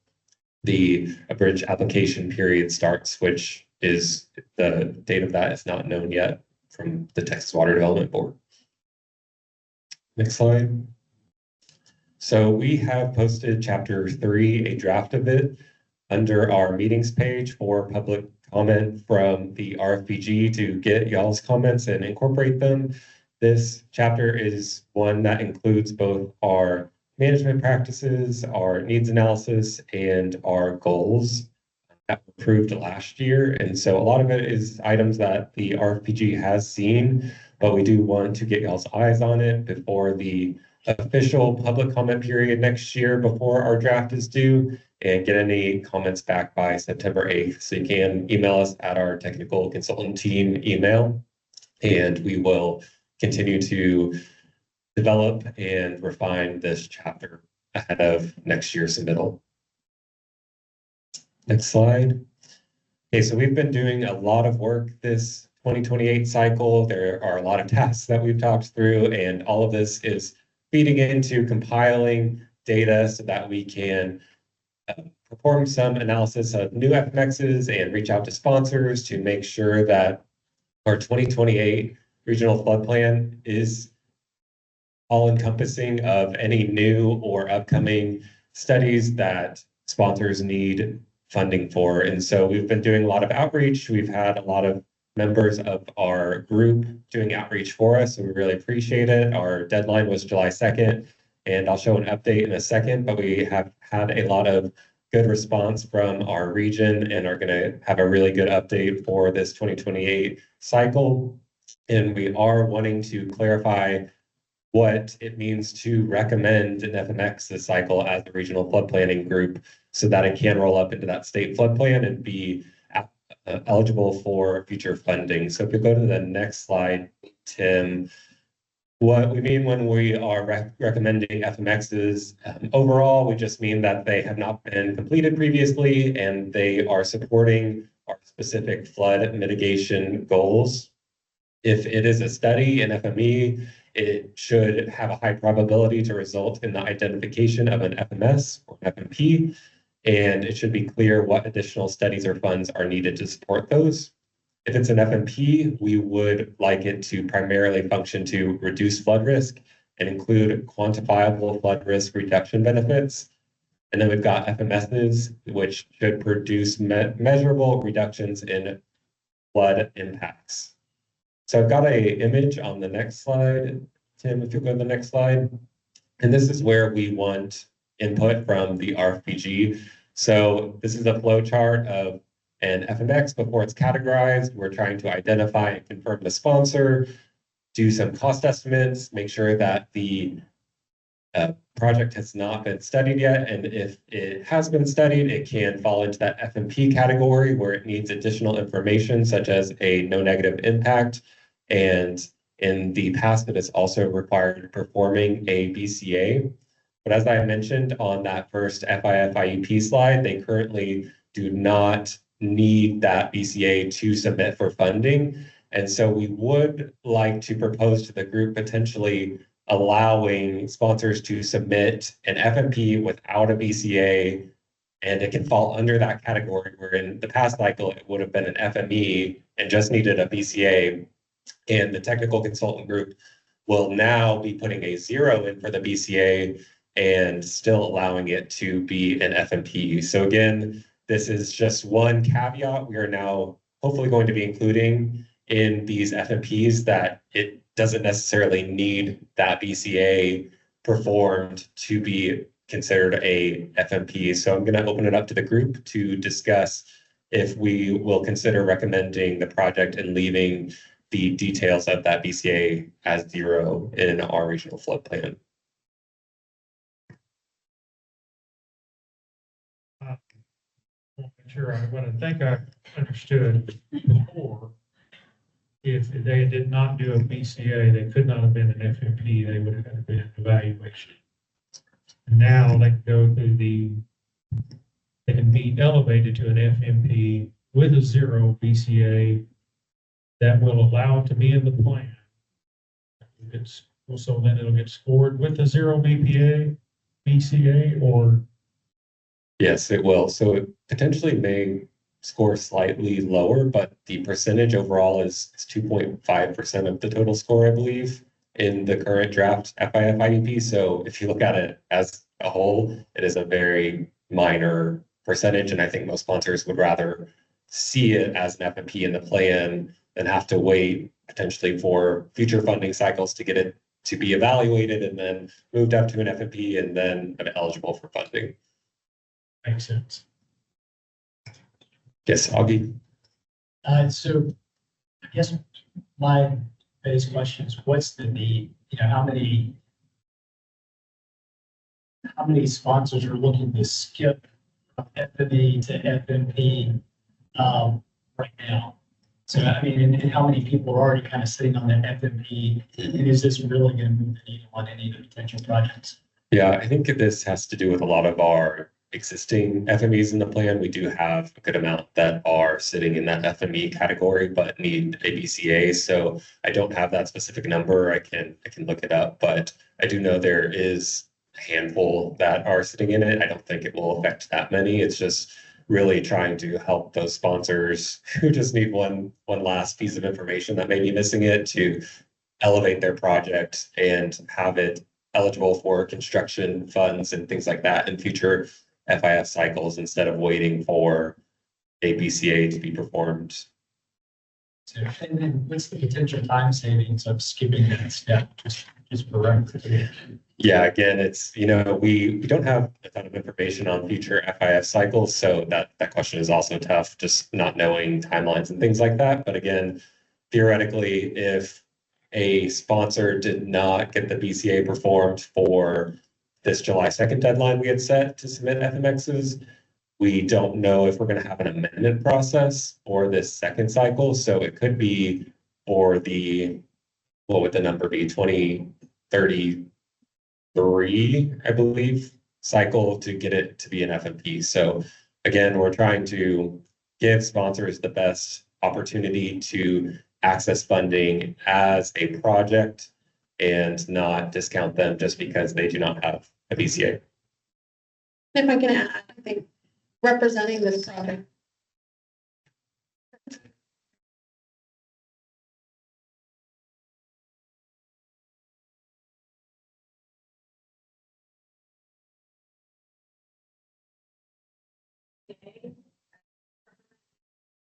the abridged application period starts, which is the date of that is not known yet from the Texas Water Development Board. Next slide. So we have posted chapter 3, a draft of it, under our meetings page for public comment from the RFPG to get y'all's comments and incorporate them. This chapter is one that includes both our management practices, our needs analysis, and our goals that were approved last year. And so a lot of it is items that the RFPG has seen, but we do want to get y'all's eyes on it before the official public comment period next year, before our draft is due, and get any comments back by September 8th. So you can email us at our technical consultant team email, and we will continue to develop and refine this chapter ahead of next year's submittal. Next slide. Okay, so we've been doing a lot of work this 2028 cycle. There are a lot of tasks that we've talked through, and all of this is feeding into compiling data so that we can perform some analysis of new FMXs and reach out to sponsors to make sure that our 2028 regional flood plan is all encompassing of any new or upcoming studies that sponsors need funding for. And so we've been doing a lot of outreach. We've had a lot of members of our group doing outreach for us, and we really appreciate it. Our deadline was July 2nd, and I'll show an update in a second, but we have had a lot of good response from our region and are going to have a really good update for this 2028 cycle. And we are wanting to clarify what it means to recommend an FMX this cycle as a regional flood planning group so that it can roll up into that state flood plan and be eligible for future funding. So if you go to the next slide, Tim, What we mean when we are recommending FMXs, overall, we just mean that they have not been completed previously and they are supporting our specific flood mitigation goals. If it is a study in FME, it should have a high probability to result in the identification of an FMS or an FMP, and it should be clear what additional studies or funds are needed to support those. If it's an FMP, we would like it to primarily function to reduce flood risk and include quantifiable flood risk reduction benefits. And then we've got FMSs, which should produce measurable reductions in flood impacts. So I've got a image on the next slide. Tim, if you go to the next slide. And this is where we want input from the RFPG. So this is a flow chart of an FMX before it's categorized. We're trying to identify and confirm the sponsor, do some cost estimates, make sure that the project has not been studied yet. And if it has been studied, it can fall into that FMP category where it needs additional information such as a no negative impact. And in the past, it has also required performing a BCA. But as I mentioned on that first FIF-IEP slide, they currently do not need that BCA to submit for funding. And so we would like to propose to the group potentially allowing sponsors to submit an FMP without a BCA, and it can fall under that category where in the past cycle, it would have been an FME and just needed a BCA. And the technical consultant group will now be putting a 0 in for the BCA and still allowing it to be an FMP. So again, this is just one caveat we are now hopefully going to be including in these FMPs, that it doesn't necessarily need that BCA performed to be considered a FMP. So I'm going to open it up to the group to discuss if we will consider recommending the project and leaving the details of that BCA as 0 in our regional flood plan. Sure, what I think I understood before, if they did not do a BCA, they could not have been an FMP, they would have had to be an evaluation. Now they can go through they can be elevated to an FMP with a 0 BCA that will allow it to be in the plan. So then it'll get scored with a 0 BCA, or? Yes, it will. So it potentially may score slightly lower, but the percentage overall is 2.5% of the total score, I believe, in the current draft FIF-IEP. So if you look at it as a whole, it is a very minor percentage. And I think most sponsors would rather see it as an FMP in the plan than have to wait potentially for future funding cycles to get it to be evaluated and then moved up to an FMP and then eligible for funding. Makes sense. Yes, Augie. So I guess my base question is, what's the need? How many sponsors are looking to skip from FME to FMP right now? So, I mean, and how many people are already kind of sitting on that FMP? And is this really going to move the needle on any of the potential projects? Yeah, I think this has to do with a lot of our existing FMEs in the plan. We do have a good amount that are sitting in that FME category, but need a BCA. So I don't have that specific number. I can look it up, but I do know there is a handful that are sitting in it. I don't think it will affect that many. It's just really trying to help those sponsors who just need one last piece of information that may be missing it to elevate their project and have it eligible for construction funds and things like that in future FIF cycles instead of waiting for a BCA to be performed. So, and then what's the potential time savings of skipping that step just for reference? Yeah, again, it's, we don't have a ton of information on future FIF cycles, so that question is also tough, just not knowing timelines and things like that. But again, theoretically, if a sponsor did not get the BCA performed for this July 2nd deadline we had set to submit FMXs, we don't know if we're going to have an amendment process for this second cycle. So it could be for the what would the number be, 2033, I believe, cycle to get it to be an FMP. So again, we're trying to give sponsors the best opportunity to access funding as a project and not discount them just because they do not have a BCA. If I can add, I think representing this project.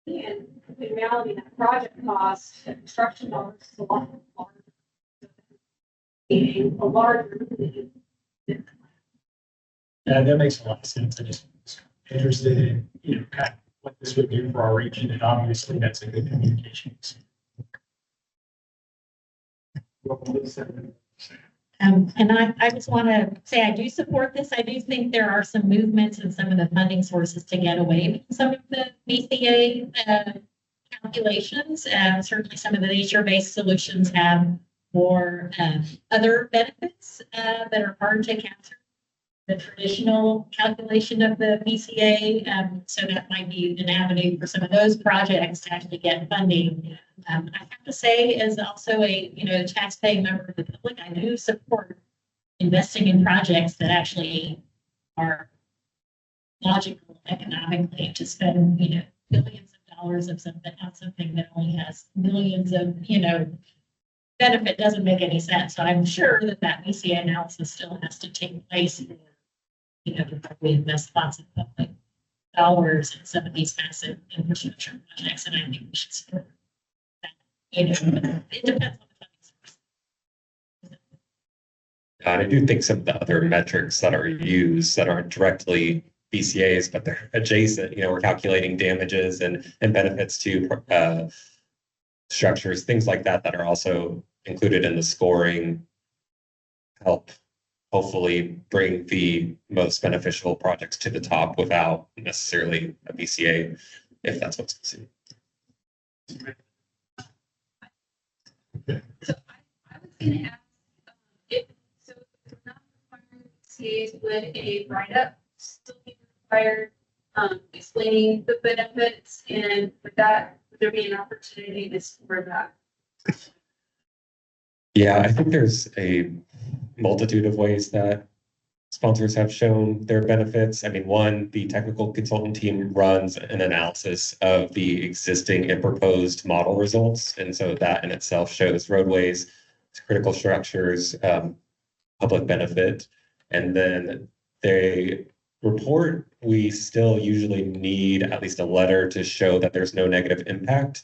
And in reality, that project cost, the construction dollars is a lot larger. Being a larger. That makes a lot of sense. I just was interested in, kind of what this would do for our region, and obviously that's a good communication. And I just want to say, I do support this. I do think there are some movements in some of the funding sources to get away from some of the BCA calculations. Certainly some of the nature-based solutions have more other benefits that are hard to capture. The traditional calculation of the BCA, so that might be an avenue for some of those projects to actually get funding. I have to say, as also a tax-paying member of the public, I do support investing in projects that actually are logical economically. To spend billions of dollars of something on something that only has millions of benefit doesn't make any sense. So I'm sure that BCA analysis still has to take place. We invest lots of public dollars in some of these massive infrastructure projects, and I think we should support that. It depends on the funding source. And I do think some of the other metrics that are used that aren't directly BCAs, but they're adjacent, we're calculating damages and benefits to structures, things like that, that are also included in the scoring, help hopefully bring the most beneficial projects to the top without necessarily a BCA, if that's what's considered. So I was gonna ask, if we're not requiring CAs, would a write-up still be required, explaining the benefits, and would there be an opportunity to score that? Yeah, I think there's a multitude of ways that sponsors have shown their benefits. I mean, one, the technical consultant team runs an analysis of the existing and proposed model results. And so that in itself shows roadways, critical structures, public benefit. And then they report, we still usually need at least a letter to show that there's no negative impact.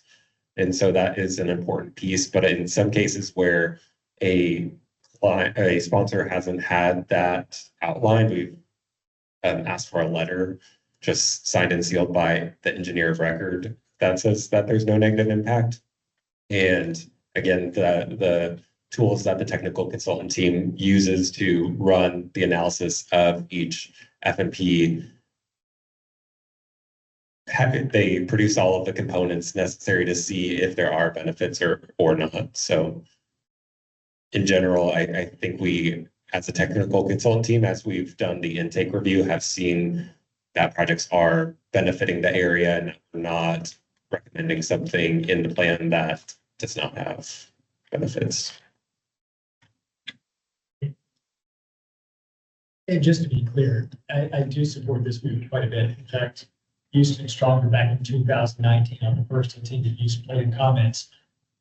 And so that is an important piece. But in some cases where a sponsor hasn't had that outlined, we've asked for a letter just signed and sealed by the engineer of record that says that there's no negative impact. And again, the tools that the technical consultant team uses to run the analysis of each FMP, they produce all of the components necessary to see if there are benefits or not. So in general, I think we, as a technical consultant team, as we've done the intake review, have seen that projects are benefiting the area and we're not recommending something in the plan that does not have benefits. And just to be clear, I do support this move quite a bit. In fact, Houston Stronger back in 2019 on the first intended use plan comments,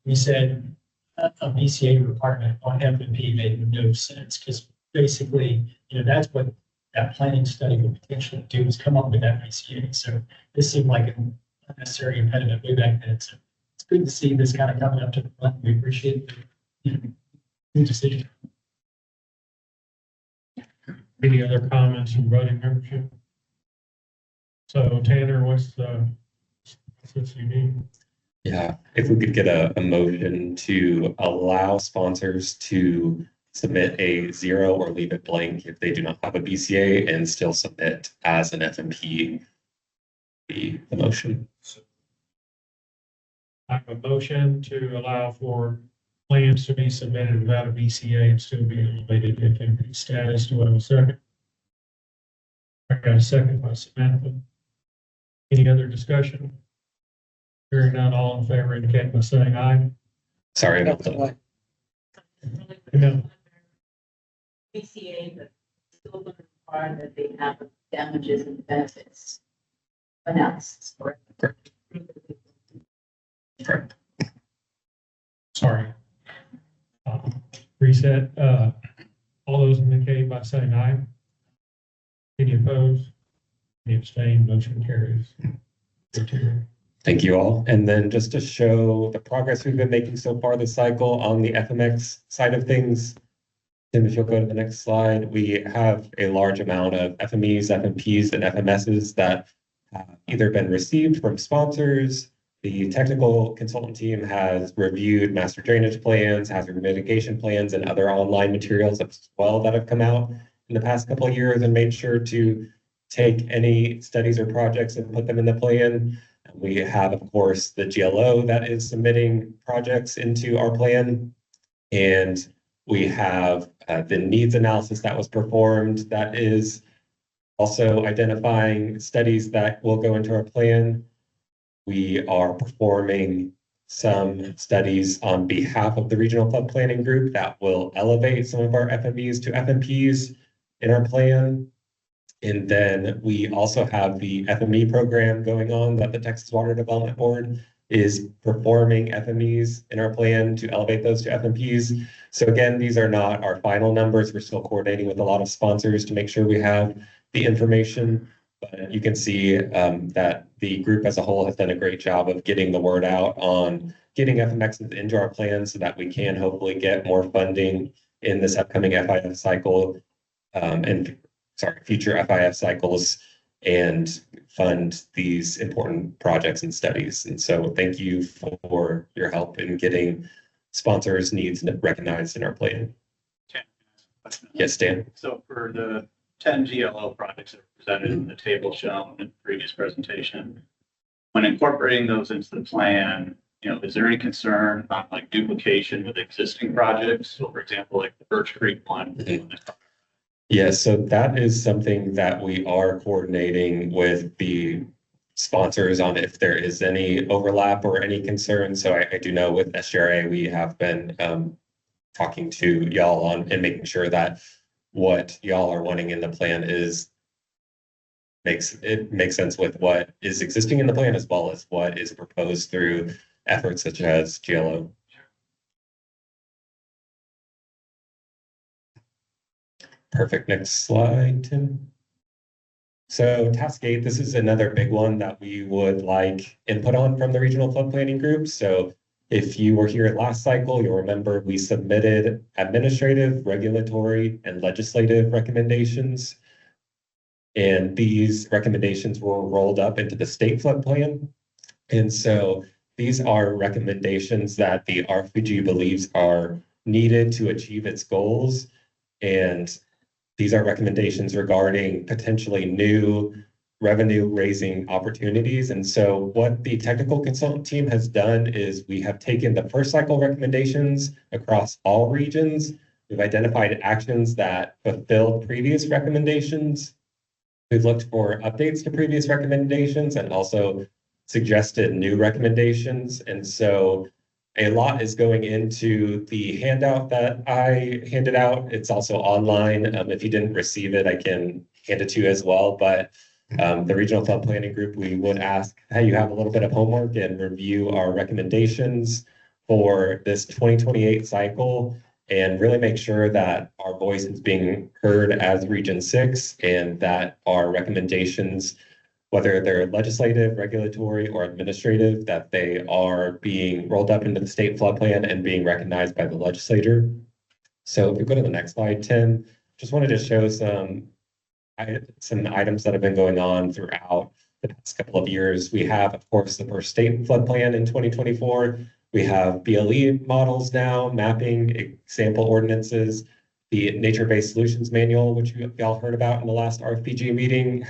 we said a BCA requirement on FMP made no sense because basically, that's what that planning study would potentially do is come up with that BCA. So this seemed like an unnecessary impediment way back then. So it's good to see this kind of coming up to the front. We appreciate the new decision. Any other comments from voting membership? So Tanner, what's you need? Yeah, if we could get a motion to allow sponsors to submit a 0 or leave it blank if they do not have a BCA and still submit as an FMP, the motion. I have a motion to allow for plans to be submitted without a VCA and still be elevated FMP status. Do I have a second? I got a second by Samantha. Any other discussion? Hearing none, all in favor indicate by saying aye. Sorry about that. No. BCA, but still going to require that they have damages and benefits analysis, correct? Correct. Correct. Sorry. Reset, all those indicate by saying aye. Any opposed? Any abstained? Motion carries. Thank you all. And then just to show the progress we've been making so far this cycle on the FMX side of things, Tim, if you'll go to the next slide, we have a large amount of FMEs, FMPs, and FMSs that have either been received from sponsors. The technical consultant team has reviewed master drainage plans, hazard mitigation plans, and other online materials as well that have come out in the past couple of years and made sure to take any studies or projects and put them in the plan. We have, of course, the GLO that is submitting projects into our plan. And we have the needs analysis that was performed that is also identifying studies that will go into our plan. We are performing some studies on behalf of the Regional Flood Planning Group that will elevate some of our FMEs to FMPs in our plan. And then we also have the FME program going on that the Texas Water Development Board is performing FMEs in our plan to elevate those to FMPs. So again, these are not our final numbers. We're still coordinating with a lot of sponsors to make sure we have the information. But you can see that the group as a whole has done a great job of getting the word out on getting FMXs into our plan so that we can hopefully get more funding in this upcoming FIF cycle future FIF cycles and fund these important projects and studies. And so thank you for your help in getting sponsors' needs recognized in our plan. Yes, Dan. So for the 10 GLO projects that are presented in the table shown in the previous presentation, when incorporating those into the plan, is there any concern about like duplication with existing projects? So for example, like the Birch Creek one. Yes, so that is something that we are coordinating with the sponsors on if there is any overlap or any concern. So I do know with SJRA, we have been talking to y'all on and making sure that what y'all are wanting in the plan makes sense with what is existing in the plan as well as what is proposed through efforts such as GLO. Perfect. Next slide, Tim. So task 8, this is another big one that we would like input on from the Regional Flood Planning Group. So if you were here at last cycle, you'll remember we submitted administrative, regulatory, and legislative recommendations. And these recommendations were rolled up into the state flood plan. And so these are recommendations that the RFPG believes are needed to achieve its goals. And these are recommendations regarding potentially new revenue raising opportunities. And so what the technical consultant team has done is we have taken the first cycle recommendations across all regions. We've identified actions that fulfilled previous recommendations. We've looked for updates to previous recommendations and also suggested new recommendations. And so a lot is going into the handout that I handed out. It's also online. If you didn't receive it, I can hand it to you as well. But the Regional Flood Planning Group, we would ask how you have a little bit of homework and review our recommendations for this 2028 cycle and really make sure that our voice is being heard as Region 6 and that our recommendations, whether they're legislative, regulatory, or administrative, that they are being rolled up into the state flood plan and being recognized by the legislature. So if you go to the next slide, Tim, just wanted to show some items that have been going on throughout the past couple of years. We have, of course, the first state flood plan in 2024. We have BLE models now, mapping example ordinances. The nature-based solutions manual, which y'all heard about in the last RFPG meeting,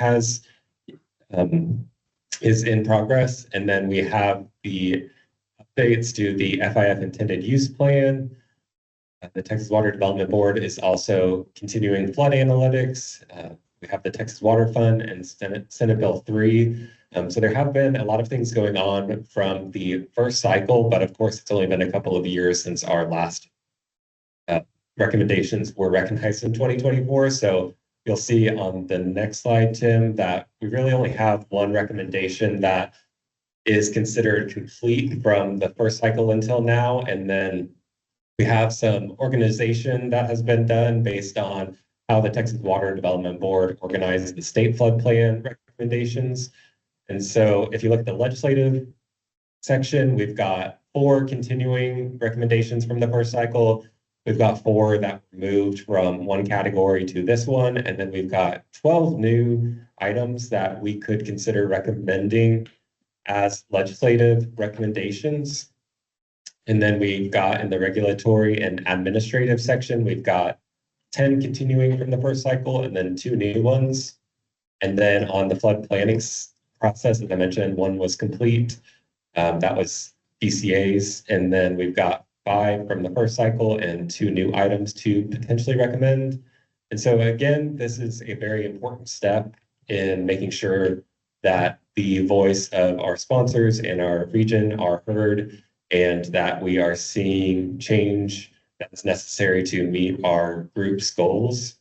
is in progress. And then we have the updates to the FIF intended use plan. The Texas Water Development Board is also continuing flood analytics. We have the Texas Water Fund and Senate Bill 3. So there have been a lot of things going on from the first cycle, but of course, it's only been a couple of years since our last recommendations were recognized in 2024. So you'll see on the next slide, Tim, that we really only have one recommendation that is considered complete from the first cycle until now. And then we have some organization that has been done based on how the Texas Water Development Board organized the state flood plan recommendations. And so if you look at the legislative section, we've got 4 continuing recommendations from the first cycle. We've got 4 that moved from one category to this one. And then we've got 12 new items that we could consider recommending as legislative recommendations. And then we've got in the regulatory and administrative section, we've got 10 continuing from the first cycle and then 2 new ones. And then on the flood planning process, as I mentioned, 1 was complete. That was BCA's. And then we've got 5 from the first cycle and 2 new items to potentially recommend. And so again, this is a very important step in making sure that the voice of our sponsors in our region are heard and that we are seeing change that's necessary to meet our group's goals.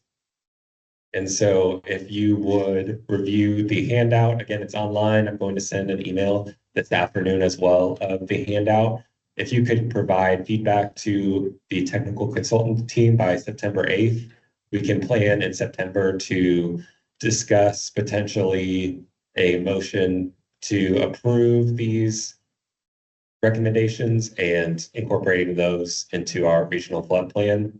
And so if you would review the handout, again, it's online. I'm going to send an email this afternoon as well of the handout. If you could provide feedback to the technical consultant team by September 8th, we can plan in September to discuss potentially a motion to approve these recommendations and incorporating those into our regional flood plan.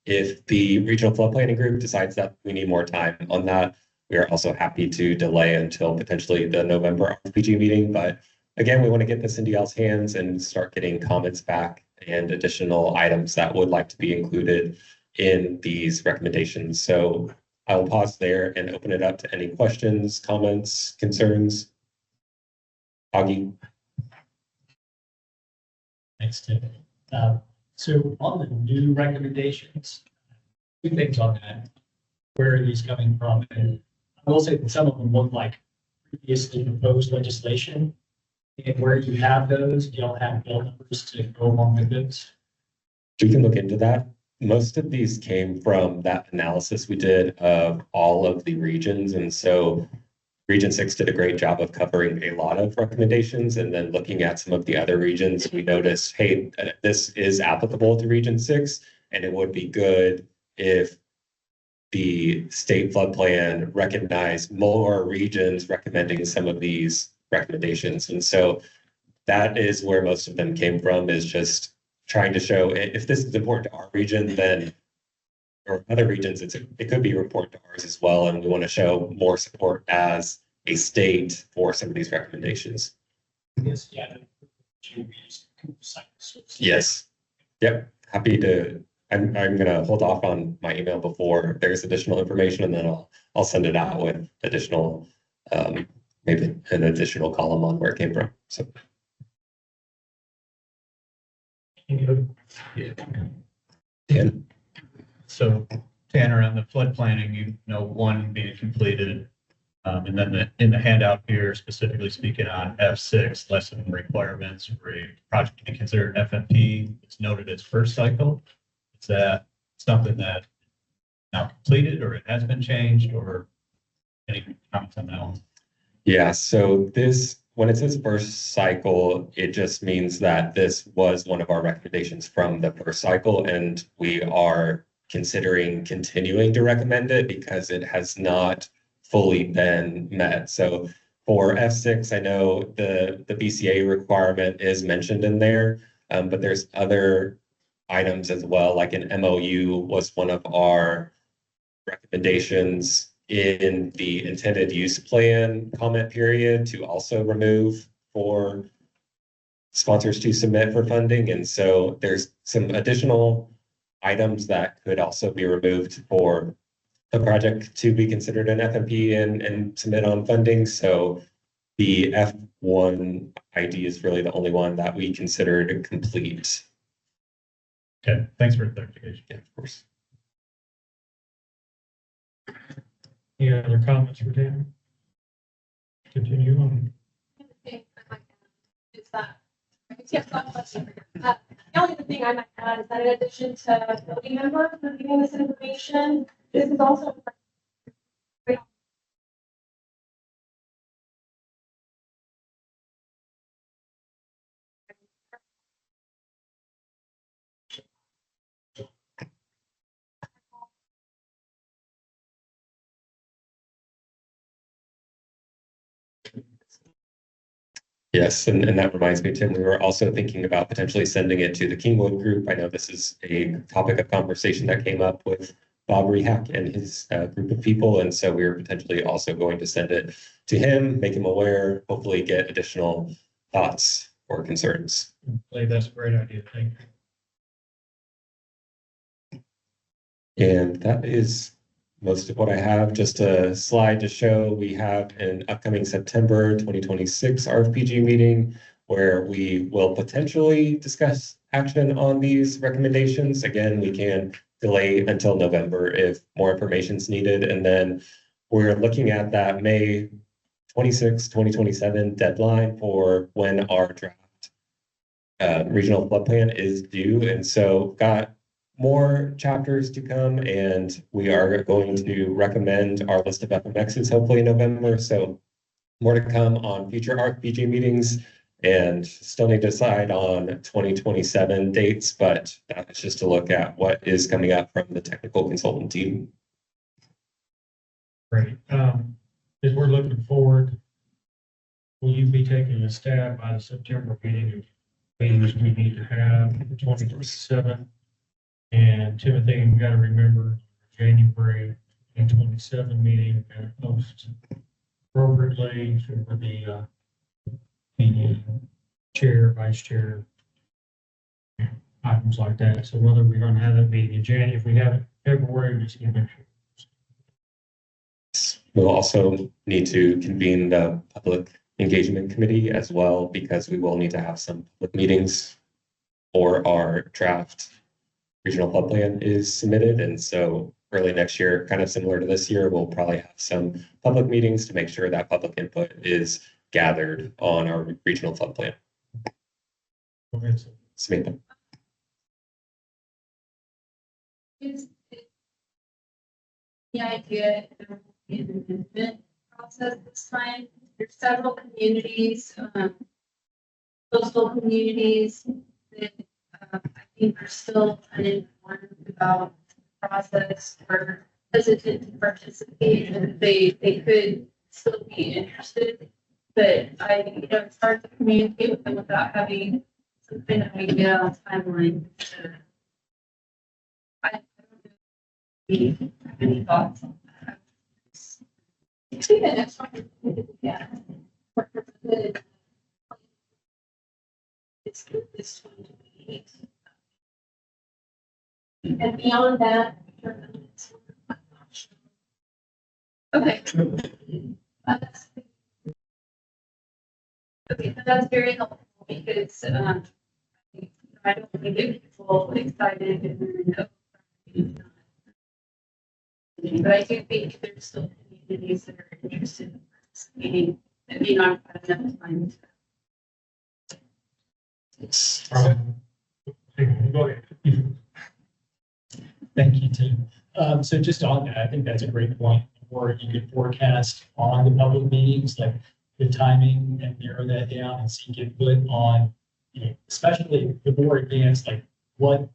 If the regional flood planning group decides that we need more time on that, we are also happy to delay until potentially the November RPG meeting. But again, we want to get this into y'all's hands and start getting comments back and additional items that would like to be included in these recommendations. So I will pause there and open it up to any questions, comments, concerns. Augie. Thanks, Tim. So on the new recommendations, 2 things on that. Where are these coming from? And I will say that some of them look like previously proposed legislation. And where you have those, do y'all have bill numbers to go along with those? We can look into that. Most of these came from that analysis we did of all of the regions. And so Region 6 did a great job of covering a lot of recommendations. And then looking at some of the other regions, we noticed, hey, this is applicable to Region 6, and it would be good if the state flood plan recognized more regions recommending some of these recommendations. And so that is where most of them came from, is just trying to show if this is important to our region, then or other regions, it could be important to ours as well. And we want to show more support as a state for some of these recommendations. Yes, yeah. Yes. Yep. Happy to. I'm gonna hold off on my email before there's additional information, and then I'll send it out with additional maybe an additional column on where it came from. So Dan. So Tanner, on the flood planning, you know, 1 being completed. And then in the handout here, specifically speaking on F6, lesson requirements for a project to be considered FMP, it's noted as first cycle. Is that something that now completed, or it has been changed, or any comments on that one? Yeah, so this, when it says first cycle, it just means that this was one of our recommendations from the first cycle, and we are considering continuing to recommend it because it has not fully been met. So for F6, I know the BCA requirement is mentioned in there, but there's other items as well, like an MOU was one of our recommendations in the intended use plan comment period to also remove for sponsors to submit for funding. And so there's some additional items that could also be removed for the project to be considered an FMP and submit on funding. So the F1 ID is really the only one that we considered complete. Okay, thanks for the clarification. Yeah, of course. Any other comments for Dan? Continue on. Is that, yes, not much. The only other thing I might add is that in addition to building members reviewing this information, this is also Yes, and that reminds me, Tim, we were also thinking about potentially sending it to the Kingwood group. I know this is a topic of conversation that came up with Bob Rehack and his group of people. And so we were potentially also going to send it to him, make him aware, hopefully get additional thoughts or concerns. I believe that's a great idea. Thank you. And that is most of what I have. Just a slide to show we have an upcoming September 2026 RFPG meeting where we will potentially discuss action on these recommendations. Again, we can delay until November if more information is needed. And then we're looking at that May 26, 2027 deadline for when our draft regional flood plan is due. And so got more chapters to come, and we are going to recommend our list of FMXs hopefully in November. So more to come on future RFPG meetings, and still need to decide on 2027 dates, but that's just to look at what is coming up from the technical consultant team. Great. As we're looking forward, will you be taking a stab by the September meeting of meetings we need to have for 2027? And Timothy, you got to remember January 2027 meeting and post appropriately for the chair, vice chair, items like that. So whether we're going to have that meeting in January, if we have it in February, we're just going to make sure. We'll also need to convene the public engagement committee as well, because we will need to have some public meetings or our draft regional flood plan is submitted. And so early next year, kind of similar to this year, we'll probably have some public meetings to make sure that public input is gathered on our regional flood plan. Samantha. Is the idea in the amendment process this time? There's several communities, coastal communities that I think are still uninformed about the process or hesitant to participate, and they could still be interested. But it's hard to communicate with them without having something that we get on timeline. I don't know if you have any thoughts on that. I think the next one, yeah. It's 2028. And beyond that, okay. Okay, so that's very helpful because I don't want to get people excited and but I do think there's still communities that are interested in participating and may not have enough time. Go ahead. Thank you, Tim. So just on that, I think that's a great point, where you could forecast on the public meetings, like the timing, and narrow that down and seek input on, especially the more advanced, like what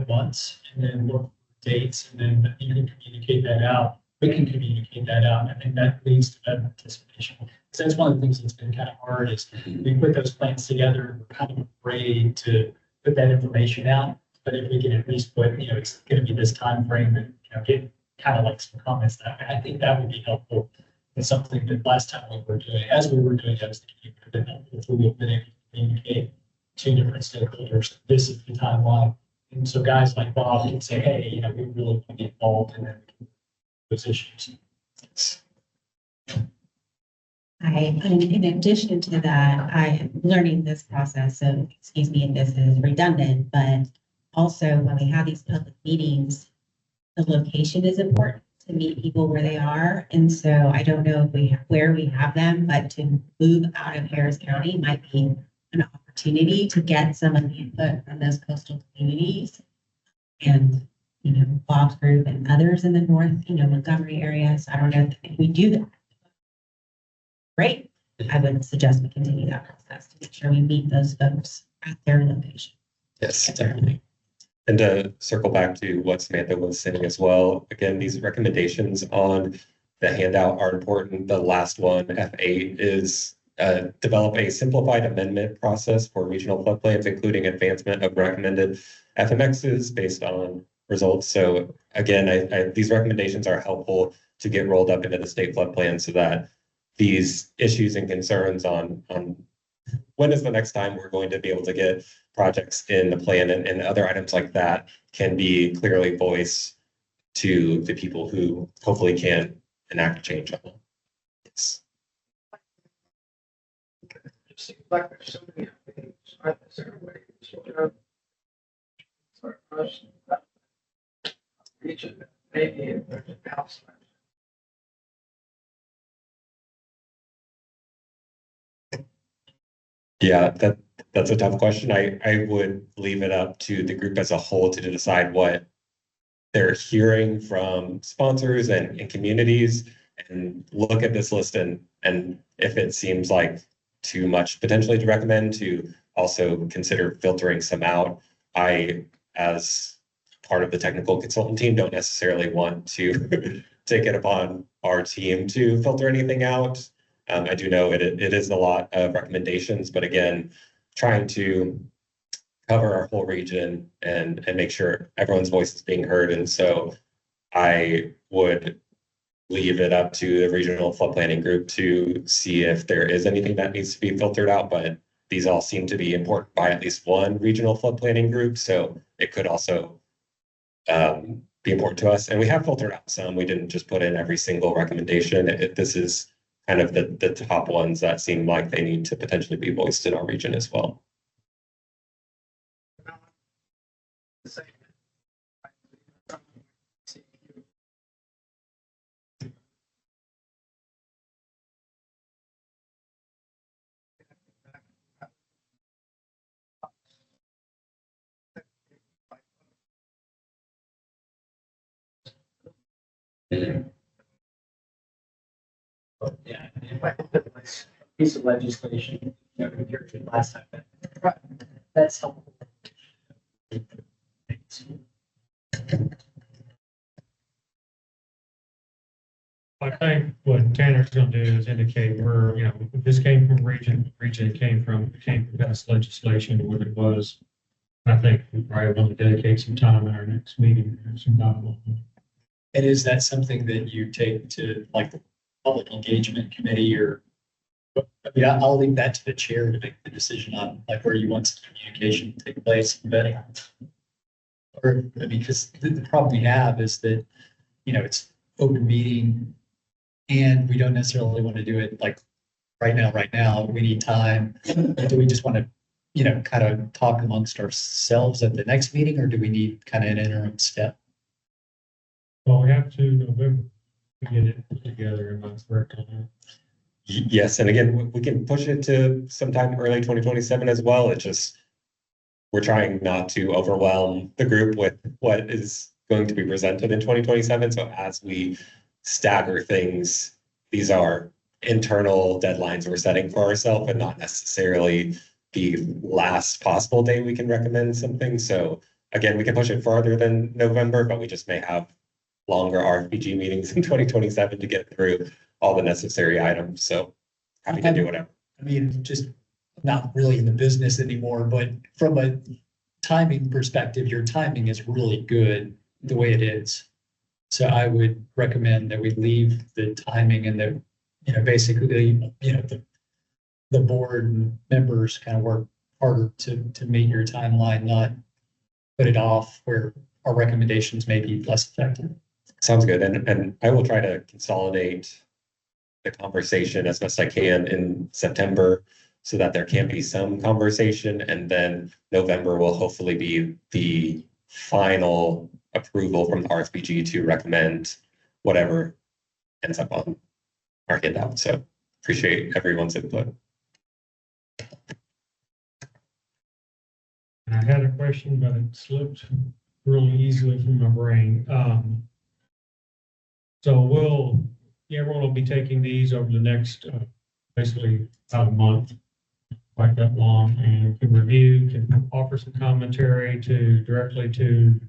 months, and then what dates, and then you can communicate that out. We can communicate that out. I think that leads to better participation. So that's one of the things that's been kind of hard is we put those plans together, we're kind of afraid to put that information out. But if we can at least put, it's going to be this time frame and, get kind of like some comments that I think that would be helpful. It's something that last time we were doing, as we were doing, I was thinking it would have been helpful if we had been able to communicate to different stakeholders, this is the timeline. And so guys like Bob can say, hey, we really want to be involved in those issues. I in addition to that, I am learning this process, so excuse me if this is redundant, but also when we have these public meetings, the location is important to meet people where they are. And so I don't know if we have, where we have them, but to move out of Harris County might be an opportunity to get some of the input from those coastal communities. And, Bob's group and others in the north, Montgomery area. So I don't know if we do that. Great. I would suggest we continue that process to make sure we meet those folks at their location. Yes, certainly. And to circle back to what Samantha was saying as well, again, these recommendations on the handout are important. The last one, F8, is develop a simplified amendment process for regional floodplains, including advancement of recommended FMXs based on results. So again, these recommendations are helpful to get rolled up into the state flood plan so that these issues and concerns on when is the next time we're going to be able to get projects in the plan and other items like that can be clearly voiced to the people who hopefully can enact change on them. Yes. It seems like there's so many things. Is there a way to sort of region, maybe if there's an announcement? Yeah, that's a tough question. I would leave it up to the group as a whole to decide what they're hearing from sponsors and communities and look at this list and if it seems like too much potentially to recommend, to also consider filtering some out. I, as part of the technical consultant team, don't necessarily want to take it upon our team to filter anything out. I do know it is a lot of recommendations, but again, trying to cover our whole region and make sure everyone's voice is being heard. And so I would leave it up to the regional flood planning group to see if there is anything that needs to be filtered out, but these all seem to be important by at least one regional flood planning group. So it could also be important to us. And we have filtered out some. We didn't just put in every single recommendation. This is kind of the top ones that seem like they need to potentially be voiced in our region as well. Yeah, if I think that this piece of legislation, compared to last time, that's helpful. I think what Tanner's gonna do is indicate where, if this came from region it came from past legislation, what it was. I think we probably want to dedicate some time in our next meeting, and some dialogue. And is that something that you take to like the public engagement committee or? I mean, I'll leave that to the chair to make the decision on like where you want some communication to take place and vetting. Or, I mean, because the problem we have is that, it's open meeting and we don't necessarily want to do it like right now, we need time. Do we just want to, kind of talk amongst ourselves at the next meeting, or do we need kind of an interim step? Well, we have to November to get it put together and let's work on it. Yes, and again, we can push it to sometime early 2027 as well. It's just, we're trying not to overwhelm the group with what is going to be presented in 2027. So as we stagger things, these are internal deadlines we're setting for ourselves and not necessarily the last possible day we can recommend something. So again, we can push it farther than November, but we just may have longer RFPG meetings in 2027 to get through all the necessary items. So happy to do whatever. I mean, just not really in the business anymore, but from a timing perspective, your timing is really good the way it is. So I would recommend that we leave the timing and the, basically, the board members kind of work harder to meet your timeline, not put it off where our recommendations may be less effective. Sounds good. And I will try to consolidate the conversation as best I can in September so that there can be some conversation, and then November will hopefully be the final approval from the RFPG to recommend whatever ends up on our handout. So appreciate everyone's input. I had a question, but it slipped really easily from my brain. So everyone will be taking these over the next, basically about a month, quite that long, and can review, can offer some commentary directly to,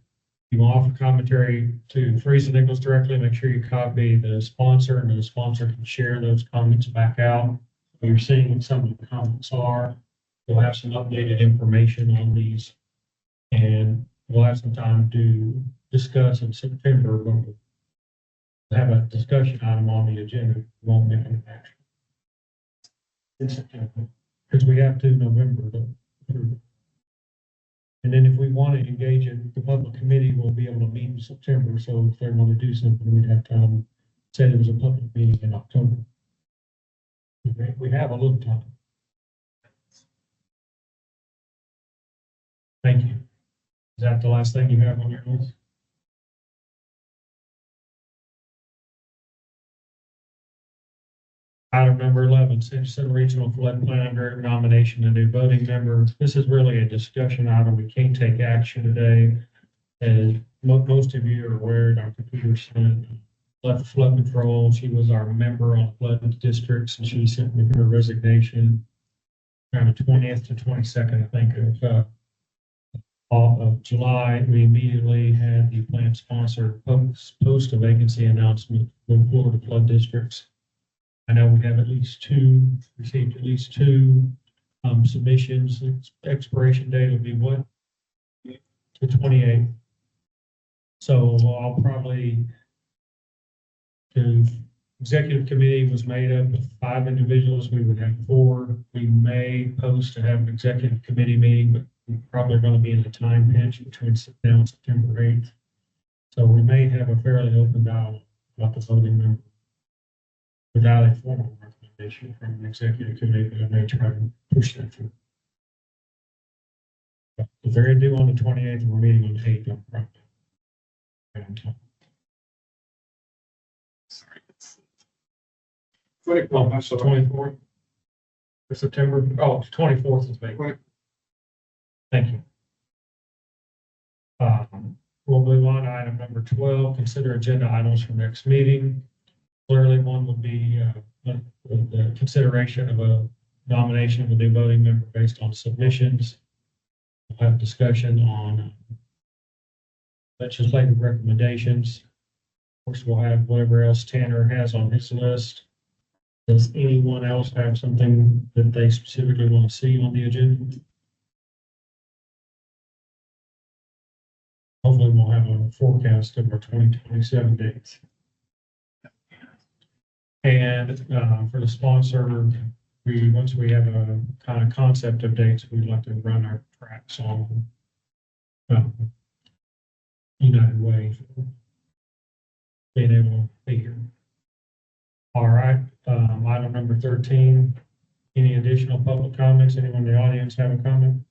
you want to offer commentary to Freeze and Nichols directly, make sure you copy the sponsor, and the sponsor can share those comments back out. So you're seeing what some of the comments are. We'll have some updated information on these, and we'll have some time to discuss in September, but we'll have a discussion item on the agenda. We won't make any action in September, because we have to November to approve it. And then if we want to engage in the public committee, we'll be able to meet in September. So if they want to do something, we'd have to say there was a public meeting in October. We have a little time. Thank you. Is that the last thing you have on your list? Item number 11, Simpson Regional Flood Plan Group nomination, a new voting member. This is really a discussion item. We can't take action today. As most of you are aware, Dr. Peterson left flood control. She was our member on flood districts, and she sent me her resignation around the 20th to 22nd, I think, of July. We immediately had the plan sponsor post a vacancy announcement with Florida flood districts. I know we have received at least two submissions. Expiration date will be what? The 28th. So I'll probably, the executive committee was made up of 5 individuals. We would have 4. We may post to have an executive committee meeting, but we're probably going to be in a time pinch between now and September 8th. So we may have a fairly open dialogue about the voting member without a formal recommendation from the executive committee, but I may try to push that through. If they're due on the 28th, we're meeting on the 8th, I'm probably. Sorry. 24th, I'm sorry. 24th of September. Oh, 24th is May. Right. Thank you. We'll move on to item number 12, consider agenda items for next meeting. Clearly, one would be the consideration of a nomination of a new voting member based on submissions. We'll have discussion on legislative recommendations. Of course, we'll have whatever else Tanner has on his list. Does anyone else have something that they specifically want to see on the agenda? Hopefully, we'll have a forecast of our 2027 dates. And for the sponsor, once we have a kind of concept of dates, we'd like to run our tracks on United Way, being able to be here. All right, item number 13, any additional public comments? Anyone in the audience have a comment?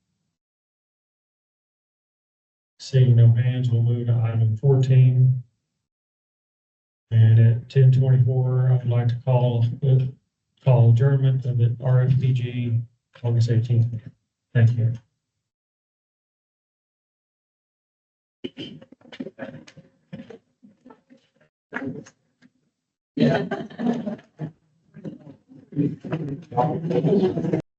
Seeing no hands, we'll move to item 14. And at 10:24, I'd like to call adjournment of the RFPG August 18th. Thank you. Yeah.